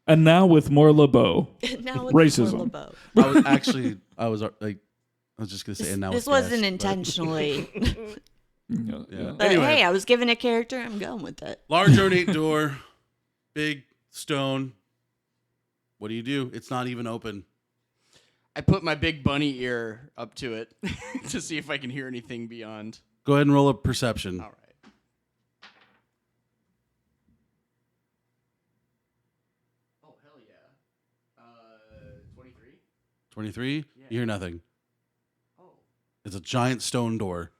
and now with more Lebeau. Now with Racism. more Lebeau. I was just gonna say, and now This with wasn't gas, but- intentionally. Yeah. But Anyway, hey, I was given a character. I'm going with it. large ornate door, big stone. What do? It's not even open. I put my big bunny ear up to it to see if I can hear anything beyond. Go ahead and roll a perception. All right. Oh, hell yeah. 23? 23. You hear nothing. Oh. It's a giant stone door.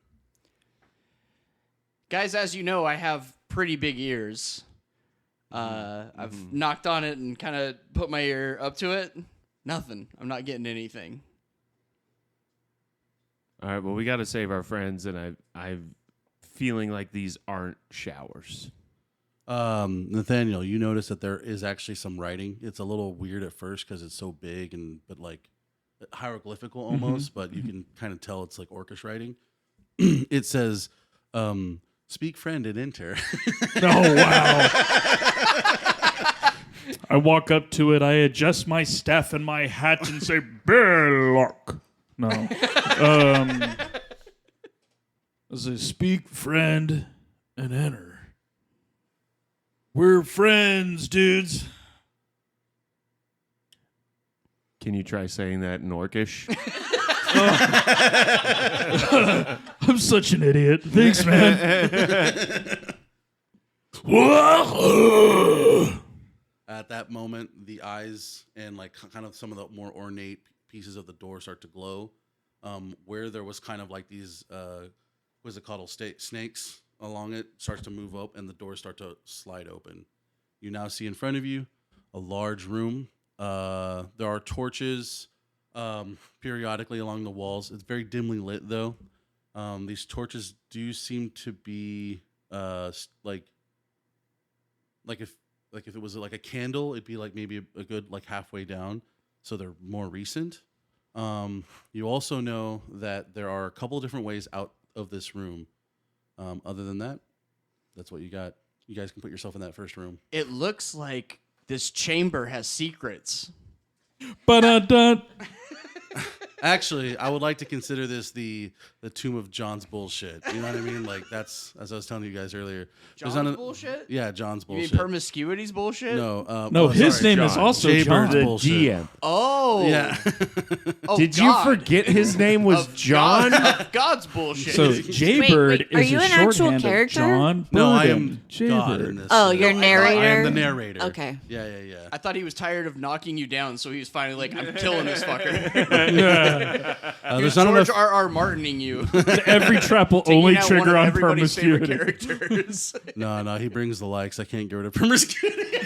Guys, as you know, I have pretty big ears. I've knocked on it and kind of put my ear up to it. Nothing. I'm not getting anything. All right, well, we got to save our friends, and I'm feeling like these aren't showers. Nathaniel, you notice that there is actually some writing. It's a little weird at first because it's so big but like hieroglyphical almost, but you can kind of tell it's like orcish writing. It says, "Speak friend and enter." Oh, wow. I walk up to it, I adjust my staff and my hat and say, Belloc. No. I say, speak, friend, and enter. We're friends, dudes. Can you try saying that in Orcish? I'm such an idiot. Thanks, man. At that moment, the eyes and like kind of some of the more ornate pieces of the door start to glow. Where there was kind of like these, what is it called, snakes along it, starts to move up, and the doors start to slide open. You now see in front of you a large room. There are torches periodically along the walls. It's very dimly lit, though. These torches do seem to be like if it was like a candle, it'd be like maybe a good like halfway down. So they're more recent. You also know that there are a couple of different ways out of this room. Other than that, that's what you got. You guys can put yourself in that first room. It looks like this chamber has secrets. Ba-da-da. Actually, I would like to consider this the tomb of John's bullshit. You know what I mean? Like that's, as I was telling you guys earlier. There's John's not a- bullshit? Yeah, John's You mean bullshit. promiscuity's bullshit? No, No, oh, his sorry, name is John. also Jay John. Bird's The bullshit. DM. Oh. Yeah. Oh, Did you God. forget his name was Of John? of God's bullshit. So Jaybird wait, are is you a an actual shorthand of character? John No, I Burden. am God Jaybird. in this. Oh, you're No, I narrator. I am the narrator. Okay. Yeah. I thought he was tired of knocking you down, so he was finally like, I'm killing this fucker. There's not George enough. R.R. Martining you. Every trap will Taking only out one trigger of on everybody's favorite promiscuity. characters. No, he brings the likes. I can't get rid of promiscuity.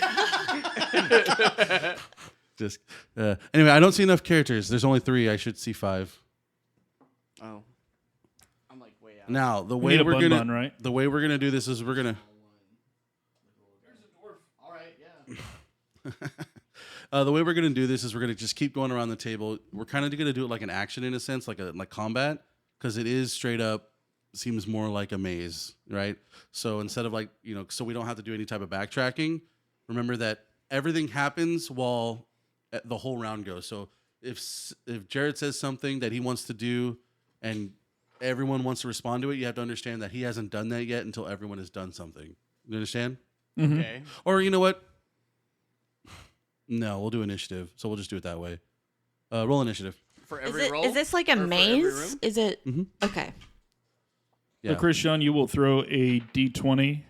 Just anyway, I don't see enough characters. There's only 3. I should see 5. Oh. I'm like way out. Now the We way need a we're bun gonna bun, right? the way we're gonna do this is we're gonna All right, yeah. the way we're gonna do this is we're gonna just keep going around the table. We're kind of gonna do it like an action in a sense, like combat, because it is straight up seems more like a maze, right? So instead of like, so we don't have to do any type of backtracking, remember that everything happens while the whole round goes. So if Jared says something that he wants to do and everyone wants to respond to it, you have to understand that he hasn't done that yet until everyone has done something. You understand? Okay. Or you know what? No, we'll do initiative. So we'll just do it that way. Roll initiative. For every roll? Is this like a Or for every maze? room? Is it? Mhm. Okay. Yeah. So, Christian, you will throw a d20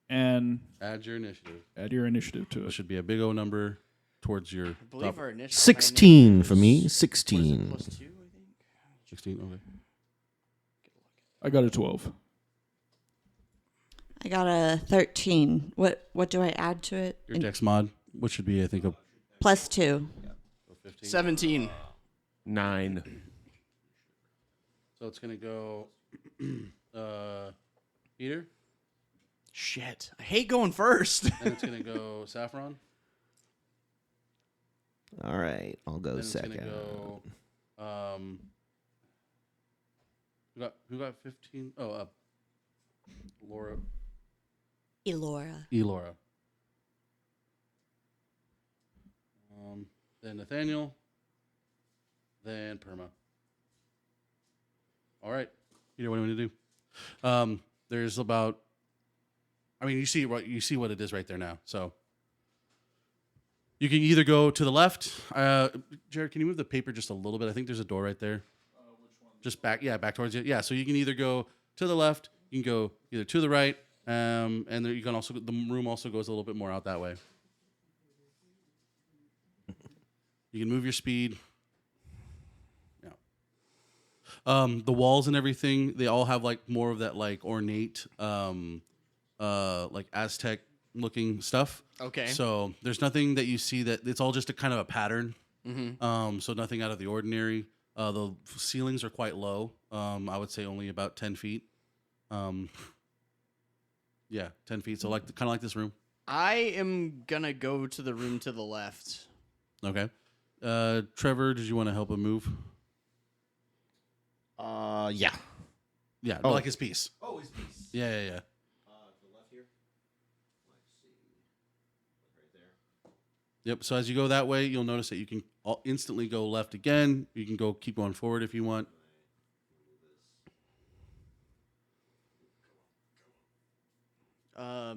and Add your initiative. add your initiative to It it. should be a big O number towards your I believe top. our initial 16 for me. What is it, 16. +2, I think? 16. Okay. I got a 12. I got a 13. What do I add to it? Your dex mod, which should be, I think, a +2. 15. 17. 9. So it's going to go Peter, Shit. I hate going first. then it's going to go Saffron, All right, I'll go then it's going second. to go who got 15? Oh, Laura, Elora. Elora. Then Nathaniel, then Perma. All right, Peter, what do you want to do? There's about, you see what it is right there now. So you can either go to the left. Jared, can you move the paper just a little bit? I think there's a door right there. Which one? Just back, back towards you. Yeah, so you can either go to the left, you can go either to the right, and there you can also, the room also goes a little bit more out that way. You can move your speed. Yeah. The walls and everything, they all have like more of that like ornate, like Aztec looking stuff. Okay. So there's nothing that you see that it's all just a kind of a pattern. Mm-hmm. So nothing out of the ordinary. The ceilings are quite low. I would say only about 10 feet. Yeah, 10 feet. So like kind of like this room. I am going to go to the room to the left. Okay. Trevor, did you want to help him move? Yeah. Yeah, Oh. like his piece. Oh, his piece. Yeah. To the left here. Let's see. Right there. Yep. So as you go that way, you'll notice that you can instantly go left again. You can keep going forward if you want. I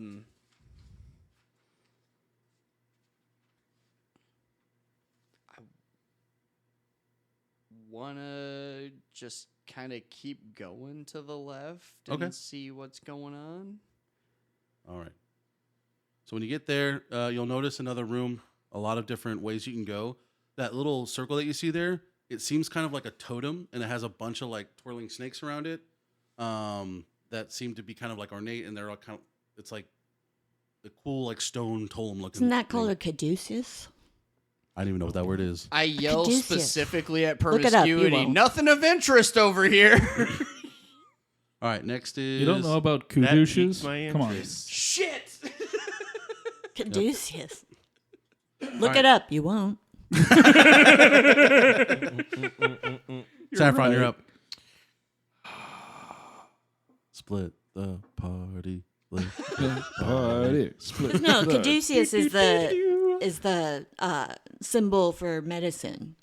want to just kind of keep going to the left and Okay. see what's going on. All right. So when you get there, you'll notice another room. A lot of different ways you can go. That little circle that you see there, it seems kind of like a totem, and it has a bunch of like twirling snakes around it. That seem to be kind of like ornate, and they're all kind of. It's like the cool like stone totem looking. Isn't that called thing. a caduceus? I don't even know what that word is. I yell Caduceus. specifically at Look it up, you promiscuity. won't. Nothing of interest over here. All right. Next is. You don't know about That piques caduceus? my Come on. interest. Shit. Caduceus. Look Alright. it up. You won't. Saffron, you're up. Split the party. Split the party. Split. No, caduceus is the symbol for medicine.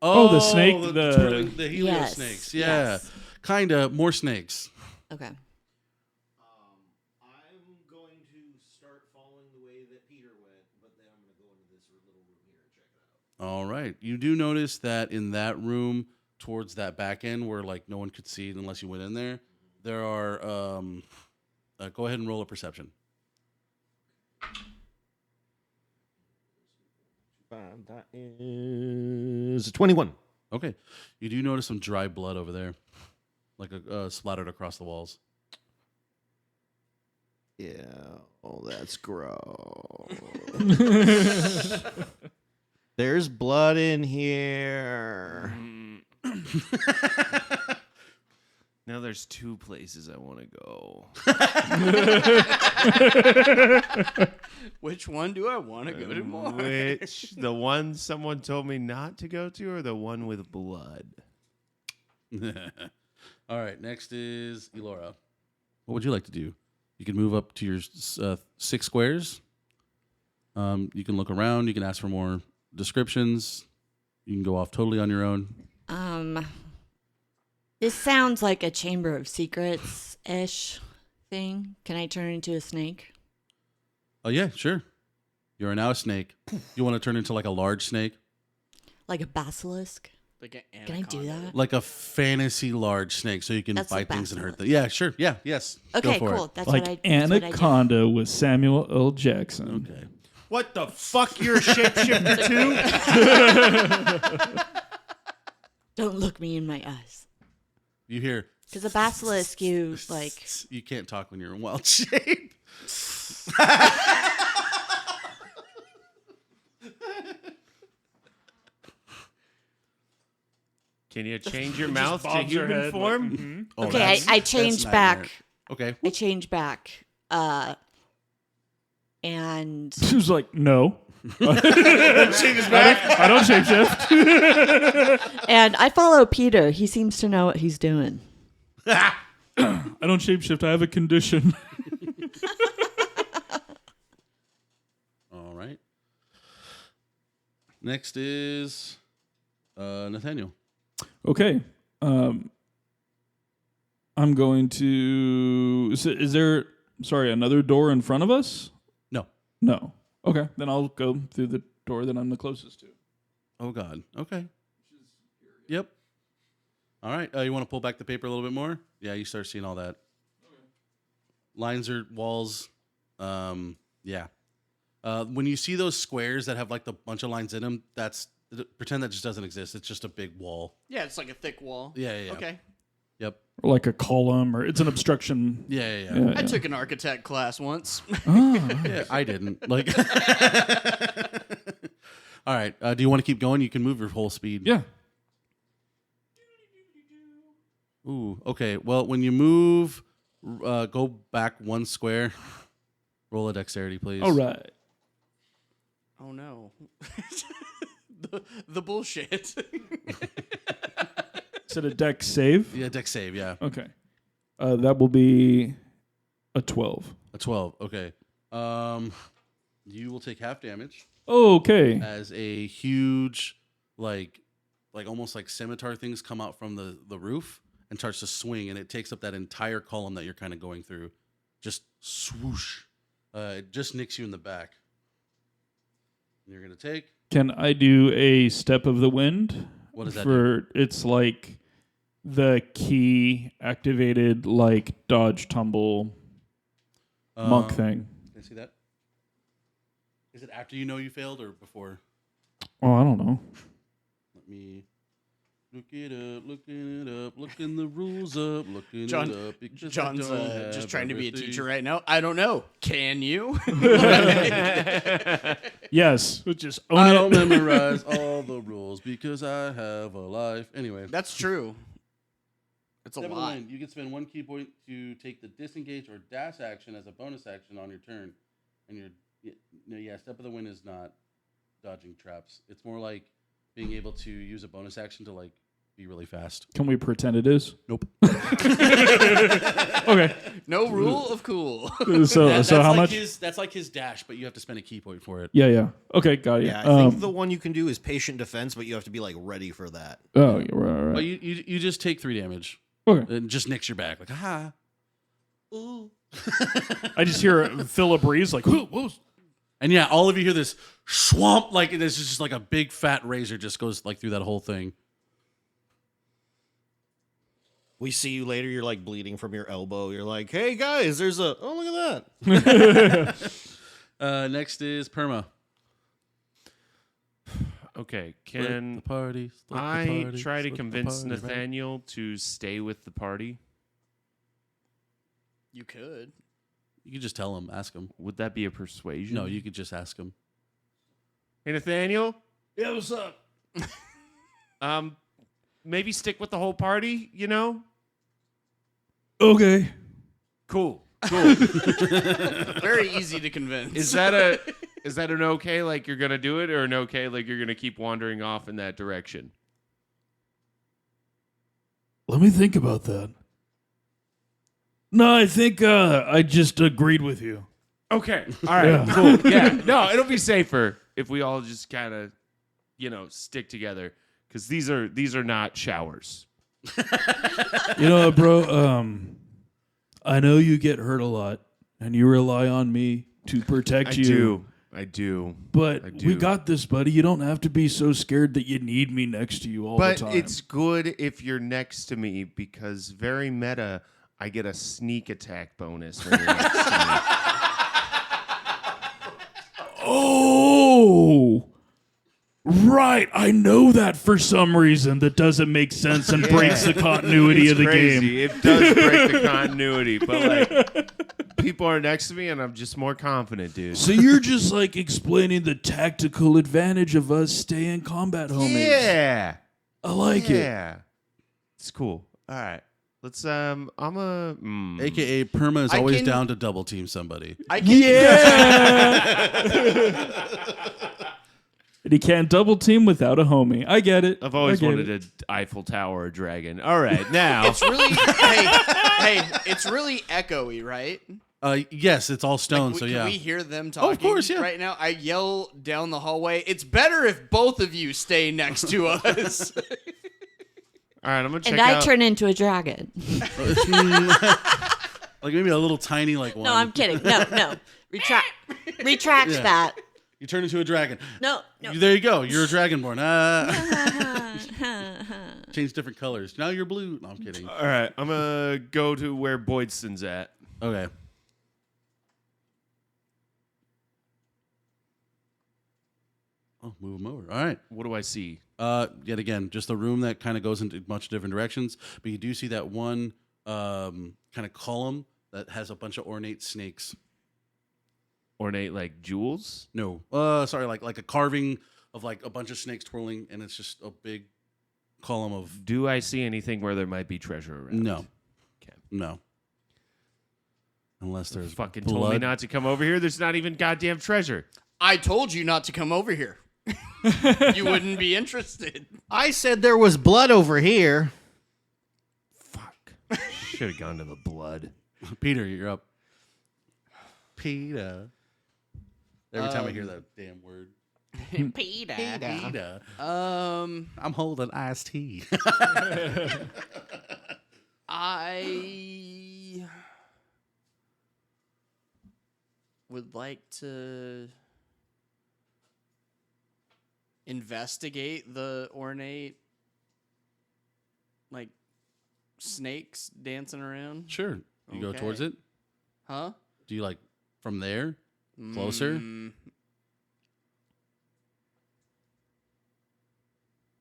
Oh, the snake, the- twirling- the helio Yes, snakes. Yeah, yes. kind of more snakes. Okay. I'm going to start following the way that Peter went, but then I'm going to go into this little room here and check it out. All right. You do notice that in that room, towards that back end where like no one could see it unless you went in there, there are. Go ahead and roll a perception. That is a 21. Okay. You do notice some dry blood over there, like splattered across the walls. Yeah. Oh, that's gross. There's blood in here. Now there's two places I want to go. Which one do I want to go to more? Which, the one someone told me not to go to, or the one with blood? All right, next is Elora. What would you like to do? You can move up to your 6 squares. You can look around. You can ask for more descriptions. You can go off totally on your own. This sounds like a Chamber of Secrets-ish thing. Can I turn into a snake? Oh, yeah, sure. You are now a snake. You want to turn into like a large snake? Like a basilisk? Like an Can I do that? Like a fantasy large snake so you can That's a bite things and hurt them. basilisk. Yeah, sure. Yeah, yes. Okay, Go for cool. It. That's Like what I that's what I do. Anaconda with Samuel L. Jackson. Okay. What the fuck? You're a shapeshifter too? Don't look me in my eyes. You hear... Because a basilisk, you like. You can't talk when you're in wild shape. Can you change your mouth to bobs her human head, form? Oh, Okay, that's- I that's change nightmare. back. Okay. I change back. And She was like, no. I don't shapeshift. and I follow Peter. He seems to know what he's doing. I don't shapeshift. I have a condition. All right. Next is Nathaniel. Okay. I'm going to. Is there? Sorry, another door in front of us? No. No. Okay, then I'll go through the door that I'm the closest to. Oh, God. Okay. Yep. All right. You want to pull back the paper a little bit more? Yeah, you start seeing all that. Okay. Lines or walls. Yeah. When you see those squares that have like the bunch of lines in them, pretend that just doesn't exist. It's just a big wall. Yeah, it's like a thick wall. Yeah. Okay. Yep. Or like a column, or it's an obstruction. Yeah. I took an architect class once. Yeah, I didn't. Like. All right. Do you want to keep going? You can move your whole speed. Yeah. Ooh. Okay. Well, when you move, go back 1 square. Roll a dexterity, please. All right. Oh no. the bullshit. Is it a dex save? Yeah, dex save. Yeah. Okay. That will be a 12. A 12. Okay. You will take half damage Okay. as a huge, like almost like scimitar things come out from the roof and starts to swing, and it takes up that entire column that you're kind of going through. Just swoosh. It just nicks you in the back. And you're gonna take. Can I do a step of the wind? What does that do? It's like the key activated like dodge tumble monk thing. Can I see that? Is it after you know you failed or before? Oh, I don't know. Let me look it up, looking it up, looking the rules up, looking John- it up. because I John's don't have just trying to be a everything. teacher right now. I don't know. Can you? Yes, just own I it. don't memorize all the rules because I have a life. Anyway, That's true. It's a step of the lot. wind. You can spend 1 key point to take the disengage or dash action as a bonus action on your turn. And step of the wind is not dodging traps. It's more like being able to use a bonus action to like be really fast. Can we pretend it is? Nope. Okay. No rule of cool. So That's how like much? That's like his dash, but you have to spend a key point for it. Yeah. Okay, got it. Yeah, I think the one you can do is patient defense, but you have to be like ready for that. Oh, yeah, right. But you just take 3 damage. Okay. And just nicks your back. Like, aha. Ooh. I just hear Philip Breeze like, whoa. And yeah, all of you hear this swamp, like this is just like a big fat razor just goes like through that whole thing. We see you later, you're like bleeding from your elbow. You're like, hey guys, look at that. Next is Perma. Okay, Split can the party, split the I party, try to split the convince party, right? Nathaniel to stay with the party? You could. You can just tell him, ask him. Would that be a persuasion? No, you could just ask him. Hey, Nathaniel? Yeah, what's up? Maybe stick with the whole party, you know? Okay. Cool. Very easy to convince. Is that an okay, like you're gonna do it, or an okay, like you're gonna keep wandering off in that direction? Let me think about that. No, I think I just agreed with you. Okay. All right. Cool. Yeah. No, it'll be safer if we all just kind of, stick together because these are not showers. You know, bro, I know you get hurt a lot and you rely on me to protect you. I do. But I do. we got this, buddy. You don't have to be so scared that you need me next to you all the time. But it's good if you're next to me because very meta, I get a sneak attack bonus when you're next to me. Oh, right. I know that for some reason that doesn't make sense and breaks the continuity of the game. It does break the continuity, but people are next to me and I'm just more confident, dude. So you're just explaining the tactical advantage of us staying combat homies. Yeah. I like it. Yeah. It's cool. All right. Let's AKA Perma is I always can- down to double team somebody. I can, And he can't double team without a homie. I get it. I've always I get wanted it. an Eiffel Tower or dragon. All right, now It's really hey, it's really echoey, right? Yes, it's all stone, so Can yeah. we hear them talking course, yeah. right now? I yell down the hallway. It's better if both of you stay next to us. all right, I'm gonna check And I out. turn into a dragon. Like maybe a little tiny one. No, I'm kidding. No. Retract Yeah. that. You turn into a dragon. No. There you go. You're a dragonborn. Change different colors. Now you're blue. No, I'm kidding. All right, I'm gonna go to where Boydston's at. Okay. Oh, move him over. All right. What do I see? Yet again, just a room that kind of goes into much different directions. But you do see that one kind of column that has a bunch of ornate snakes. Ornate like jewels? No, sorry, like a carving of a bunch of snakes twirling, and it's just a big column of Do I see anything where there might be treasure around? no, Okay. no. Unless there's Fucking blood. told me not to come over here. There's not even goddamn treasure. I told you not to come over here. You wouldn't be interested. I said there was blood over here. Fuck. Should have gone to the blood. Peter, you're up. Peter. Every time I hear that damn word. Peter. Peter. Um, I'm holding iced tea. I would like to investigate the ornate, snakes dancing around. Sure. You go Okay. towards it? Huh? Do you from there? Closer?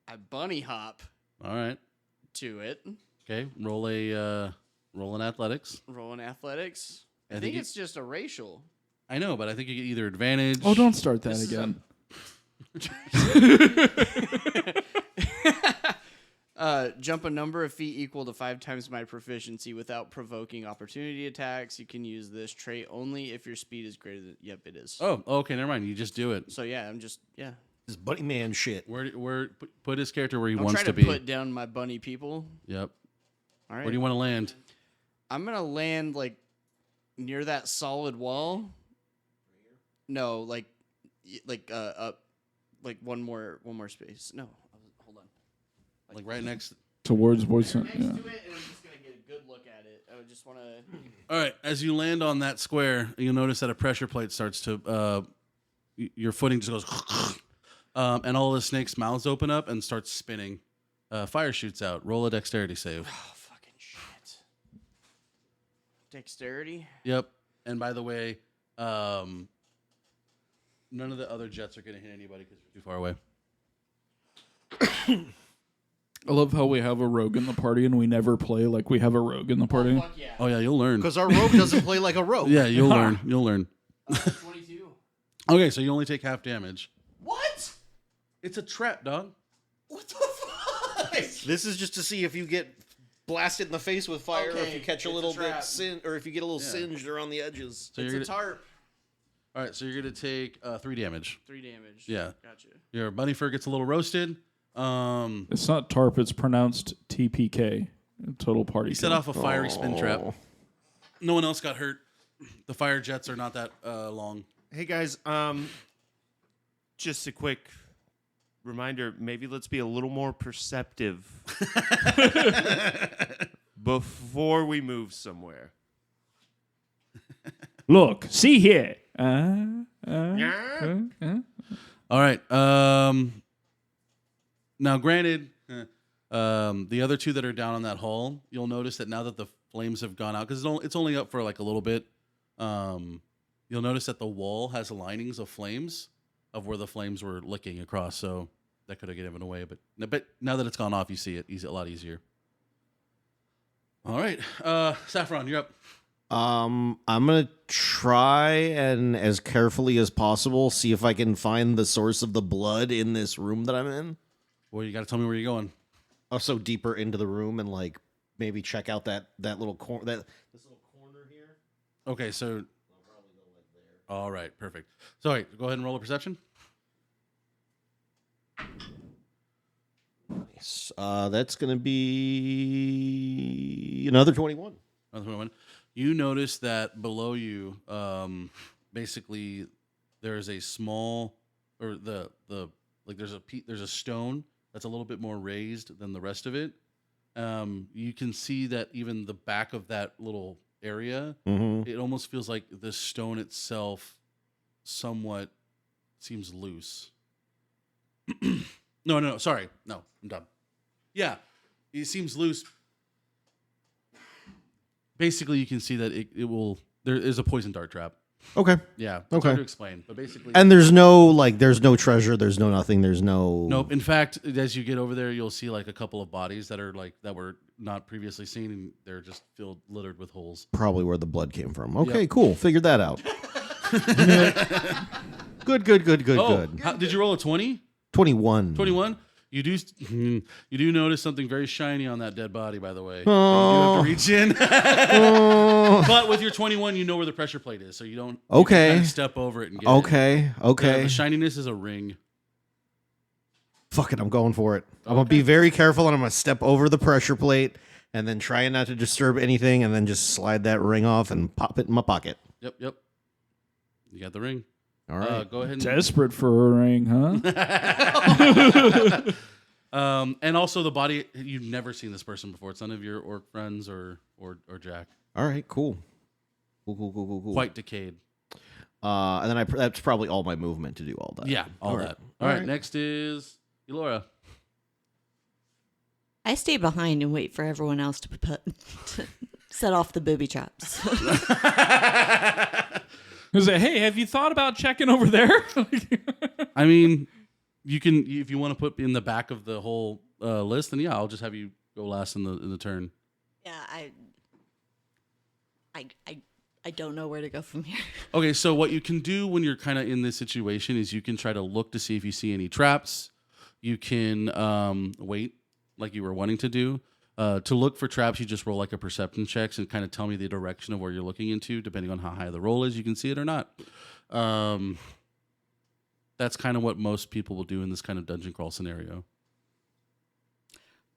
I bunny hop All right. to it. Okay. Roll an athletics. Rolling athletics. I I think think it's just a racial. I know, but I think you get either advantage. Oh, don't start that This is again. Jump a number of feet equal to 5 times my proficiency without provoking opportunity attacks. You can use this trait only if your speed is greater than. Yep, it is. Oh, okay, never mind. You just do it. So yeah, I'm just This bunny man shit. Where put his character where he I'm wants trying to to be. put down my bunny people. Yep. All right. Where do you want to land? I'm gonna land near that solid wall. No, one more space. No, hold on. Like right next. Towards Boyson. Next Yeah. to it, and I'm just gonna get a good look at it. I would just want to. All right. As you land on that square, you'll notice that a pressure plate starts to. Your footing just goes, and all the snakes' mouths open up and starts spinning. Fire shoots out. Roll a dexterity save. Oh fucking shit! Dexterity. Yep. And by the way, none of the other jets are going to hit anybody because we're too far away. I love how we have a rogue in the party and we never play like we have a rogue in the party. Fuck yeah. Oh yeah, you'll learn. Because our rogue doesn't play like a rogue. Yeah, you'll learn. You'll learn. 22. Okay, so you only take half damage. What? It's a trap, dog. What the fuck? This is just to see if you get blasted in the face with fire, or if Okay, you catch a it's little a trap. bit or if you get a little singed around the edges. So It's you're a gonna, tarp. all right, so you're gonna take 3 damage. 3 damage. Yeah. Gotcha. Your bunny fur gets a little roasted. It's not TARP, it's pronounced TPK. Total party. He set kill. off a fiery spin trap. No one else got hurt. The fire jets are not that long. Hey guys, just a quick reminder, maybe let's be a little more perceptive before we move somewhere. Look, see here. All right. Now, granted, the other two that are down on that hall, you'll notice that now that the flames have gone out, because it's only up for like a little bit, you'll notice that the wall has linings of flames of where the flames were licking across. So that could have given away, but now that it's gone off, you see it a lot easier. All right, Saffron, you're up. I'm gonna try and, as carefully as possible, see if I can find the source of the blood in this room that I'm in. Well, you got to tell me where you're going. Also, deeper into the room and like maybe check out that little corner, this little corner here. Okay, so. I'll probably go like there. All right, perfect. So, all right, go ahead and roll a perception. Nice. That's gonna be another 21. Another one. You notice that below you, basically, there is a small, or there's a stone that's a little bit more raised than the rest of it. You can see that even the back of that little area, it almost feels like the stone itself somewhat seems loose. No, sorry. No, I'm done. Yeah, it seems loose. Basically, you can see that there is a poison dart trap. Okay. Yeah. It's Okay. hard to explain, but basically. And there's no treasure. There's no nothing. There's no. Nope. In fact, as you get over there, you'll see like a couple of bodies that were not previously seen, and they're just littered with holes. Probably where the blood came from. Okay, Yep. cool. Figured that out. Good. Did you roll a 20? 21. 21? You do notice something very shiny on that dead body, by the way. Oh. You have to reach in. But with your 21, you know where the pressure plate is, so you don't you can kind of step over it and get it. Okay. The shininess is a ring. Fuck it, I'm going for it. I'm going to be very careful, and I'm going to step over the pressure plate and then try not to disturb anything, and then just slide that ring off and pop it in my pocket. Yep. You got the ring. All right. Go ahead and... Desperate for a ring, huh? And also the body, you've never seen this person before. It's none of your orc friends or Jack. All right, cool. Cool. Quite decayed. And then that's probably all my movement to do all that. Yeah, all that. All right, next is Elora. I stay behind and wait for everyone else to set off the booby traps. I say, hey, have you thought about checking over there? I mean, you can, if you want to put in the back of the whole list, then yeah, I'll just have you go last in the turn. Yeah, I don't know where to go from here. Okay, so what you can do when you're kind of in this situation is you can try to look to see if you see any traps. You can wait, like you were wanting to do. To look for traps, you just roll like a perception check and kind of tell me the direction of where you're looking into, depending on how high the roll is. You can see it or not. That's kind of what most people will do in this kind of dungeon crawl scenario.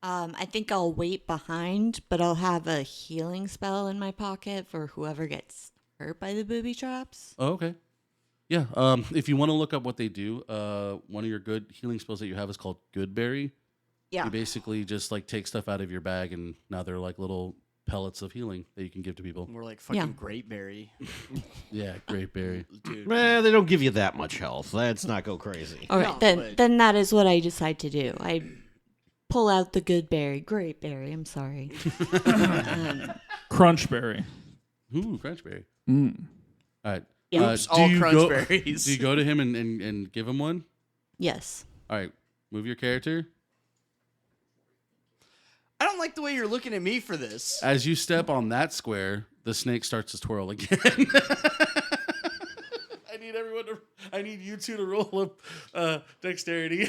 I think I'll wait behind, but I'll have a healing spell in my pocket for whoever gets hurt by the booby traps. Oh, okay. Yeah. If you want to look up what they do, one of your good healing spells that you have is called Goodberry. Yeah. You basically just like take stuff out of your bag, and now they're like little pellets of healing that you can give to people. We're like fucking Grapeberry. Yeah, Grapeberry. Dude. They don't give you that much health. Let's not go crazy. All right, No, but- then that is what I decide to do. I pull out the great berry. I'm sorry. Crunchberry. Ooh, Crunchberry. Mm. All right. Oops, do all you crunch go- berries. Do you go to him and give him one? Yes. All right. Move your character. I don't like the way you're looking at me for this. As you step on that square, the snake starts to twirl again. I need you two to roll up dexterity.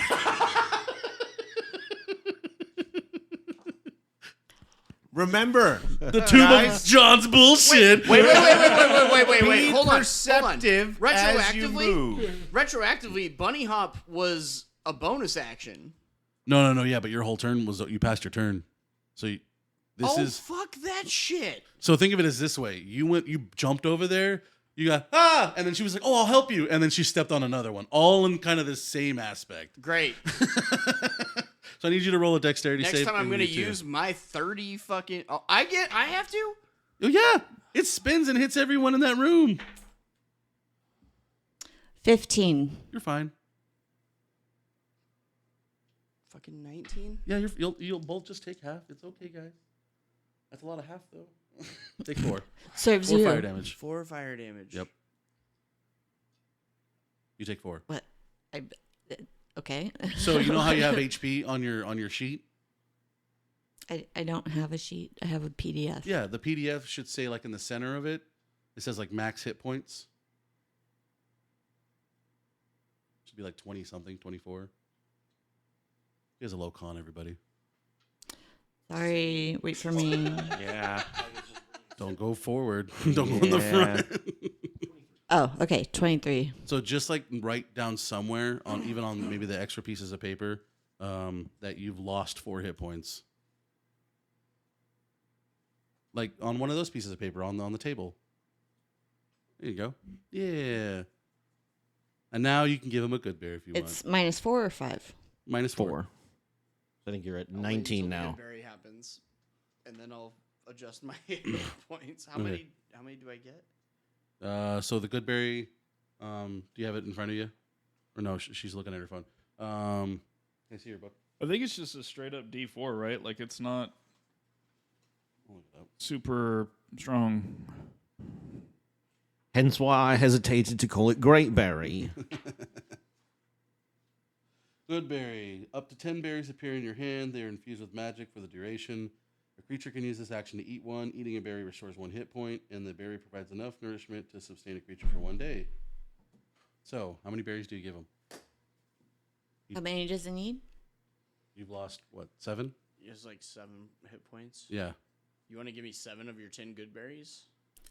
Remember, The tomb of John's bullshit. Wait. be Hold on. perceptive as you move. Retroactively, bunny hop was a bonus action. No. Yeah, but your whole turn was you passed your turn, so This is fuck that shit. so. Think of it as this way: you jumped over there. You got and then she was like, "Oh, I'll help you," and then she stepped on another one, all in kind of the same aspect. Great. So I need you to roll a dexterity Next save. time I'm and gonna you too. use my 30 fucking. Oh, I have to. Oh yeah, it spins and hits everyone in that room. 15. You're fine. Fucking 19. Yeah, you'll both just take half. It's okay, guys. That's a lot of half though. Take 4. Serves 4 you. fire damage. 4 fire damage. Yep. You take 4. What? Okay. So you know how you have HP on your sheet? I don't have a sheet. I have a PDF. Yeah, the PDF should say like in the center of it. It says like max hit points. Should be like 20 something, 24. He has a low con, everybody. Sorry. Wait for me. Yeah. Don't go forward. Don't go in the front. Oh, okay. 23. So just like write down somewhere on even on maybe the extra pieces of paper that you've lost 4 hit points. Like on one of those pieces of paper on the table. There you go. Yeah. And now you can give him a good bear if you It's want. -4 or 5? -4. I think you're at I'll wait 19 until now. Goodberry happens, and then I'll adjust my points. How Okay. many do I get? So the good berry, do you have it in front of you? Or no, she's looking at her phone. Can I see your book? I think it's just a straight up D4, right? Like it's not I'll look it up. super strong. Hence why I hesitated to call it Great Berry. Good berry. Up to 10 berries appear in your hand. They are infused with magic for the duration. A creature can use this action to eat one. Eating a berry restores 1 hit point, and the berry provides enough nourishment to sustain a creature for 1 day. So, how many berries do you give him? How many does it need? You've lost, what, 7? It's like 7 hit points. Yeah. You want to give me 7 of your 10 good berries?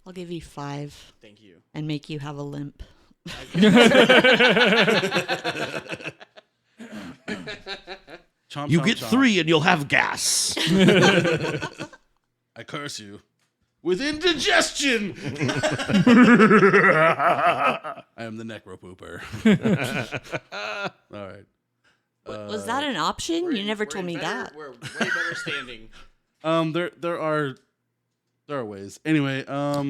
I'll give you 5 Thank you. and make you have a limp. Chomp, You chomp, get chomp. 3 and you'll have gas. I curse you. With indigestion! I am the necropooper. All right. Was that an option? You never told me that. We're way better standing. There are ways. Anyway,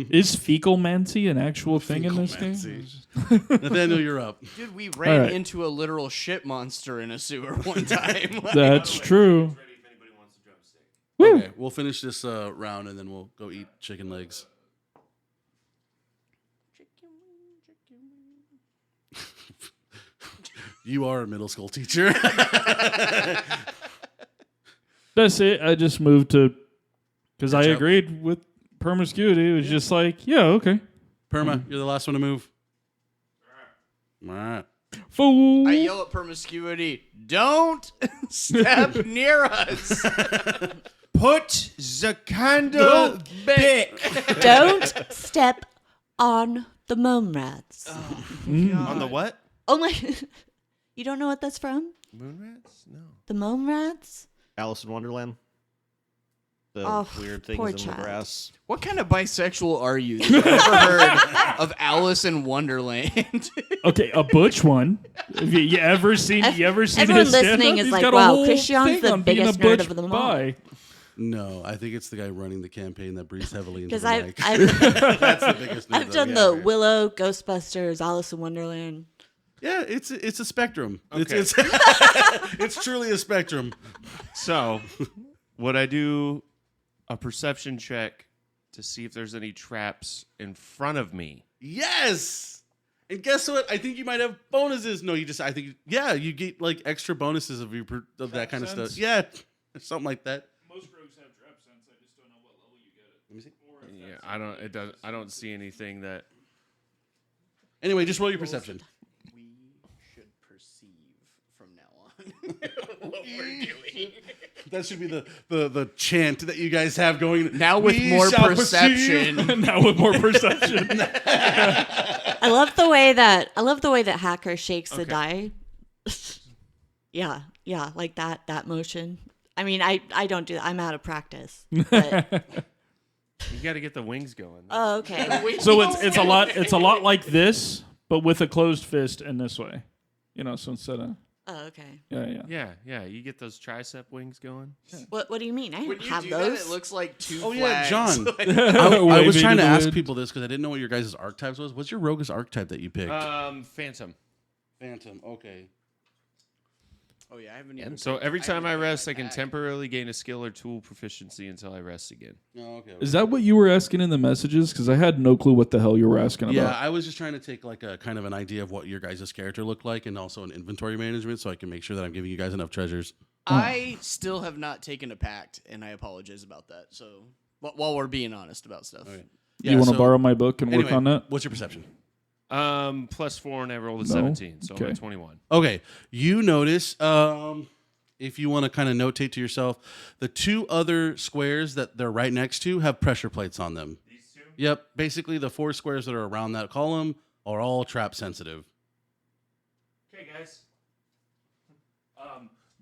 Is fecalmancy an actual thing in this game? Fecalmancy. Nathaniel, you're up. Dude, we ran right. into a literal shit monster in a sewer one time. That's true. Okay, we'll finish this round and then we'll go eat chicken legs. You are a middle school teacher. That's it. I just moved to because I Catch up. agreed with promiscuity. It was just like, yeah, okay. Perma, you're the last one to move. All right. Fool. I yell at promiscuity, don't step near us. Put the candle back. Don't step on the mome rats. On the what? Oh my! You don't know what that's from? Moon rats? No. The mome rats? Alice in Wonderland. The Oh, weird poor things in the child. grass. What kind of bisexual are you? That you've never heard of Alice in Wonderland? Okay, a butch one. Have you ever seen? You ever seen Everyone his stand-up? listening is He's like, got a wow, whole Christian's thing the on being a biggest nerd butch of them all. bi. No, I think it's the guy running the campaign that breathes heavily into Because the I've, mic. I've, That's the biggest nerd I've that done we the have here. Willow, Ghostbusters, Alice in Wonderland. Yeah, it's a spectrum. Okay. It's it's truly a spectrum. So, would I do a perception check to see if there's any traps in front of me? Yes. And guess what? I think you might have bonuses. No, you you get like extra bonuses of that kind of sense? stuff. Yeah, something like that. Most rogues have trap sense. I just don't know what level you get it. Let me see. Yeah, I don't. It does. I don't see anything that. Anyway, just roll your perception. We should perceive from now on what we're doing. That should be the chant that you guys have going. Now with We more shall perception. Now with more perception. I love the way that Hacker shakes the die. Yeah, like that motion. I mean, I don't do that. I'm out of practice. But, You got to get the wings going. oh, okay. So it's a lot like this, but with a closed fist and this way. You know, so instead of Oh, okay. Yeah. You get those tricep wings going. What do you mean? I When didn't you have do those. that, it looks like two Oh yeah, flags. John. Like- I was Waving trying to to the ask wind. people this because I didn't know what your guys' archetypes was. What's your roguish archetype that you picked? Phantom. Phantom. Okay. oh yeah, I haven't even. So every time I haven't rest, I picked can my bag. temporarily gain a skill or tool proficiency until I rest again. Oh, okay. Is that what you were asking in the messages? Because I had no clue what the hell you were asking Yeah, about. I was just trying to take like a kind of an idea of what your guys' character looked like, and also an inventory management, so I can make sure that I'm giving you guys enough treasures. I still have not taken a pact, and I apologize about that. So while we're being honest about stuff, Okay. You want to so- borrow my book and work anyway, on that? What's your perception? +4, and I rolled a No? 17, so I'm Okay. at 21. Okay, you notice, if you want to kind of notate to yourself, the two other squares that they're right next to have pressure plates on them. These two? Yep, basically the 4 squares that are around that column are all trap sensitive. Okay, guys.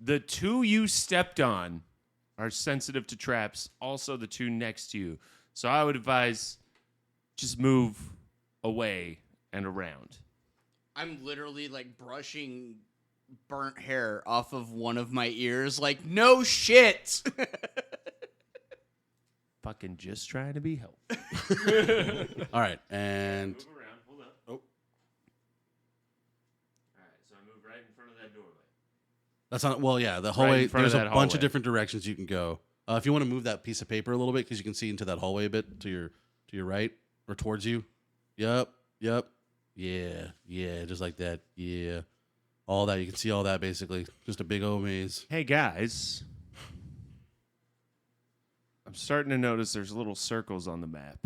The 2 you stepped on are sensitive to traps. Also, the 2 next to you. So I would advise just move away and around. I'm literally like brushing burnt hair off of one of my ears. Like, no shit. Fucking just trying to be helpful. All right, and Move around. Hold up. Oh. All right, so I move right in front of that doorway. that's not well. Yeah, the Right hallway. in front of There's a that bunch hallway. of different directions you can go. If you want to move that piece of paper a little bit, because you can see into that hallway a bit to your right or towards you. Yep. Yeah, just like that. Yeah, all that you can see all that basically. Just a big old maze. Hey, guys. I'm starting to notice there's little circles on the map.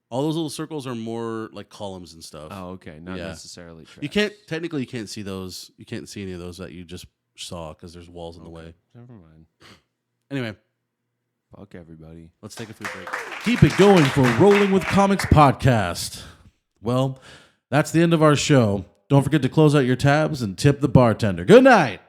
All those little circles are more like columns and stuff. Oh, okay. Not Yeah. necessarily traps. You can't technically you can't see those. You can't see any of those that you just saw because there's walls in the way. Never mind. Anyway, Fuck everybody. let's take a food break. Keep it going for Rolling with Comics podcast. Well, that's the end of our show. Don't forget to close out your tabs and tip the bartender. Good night.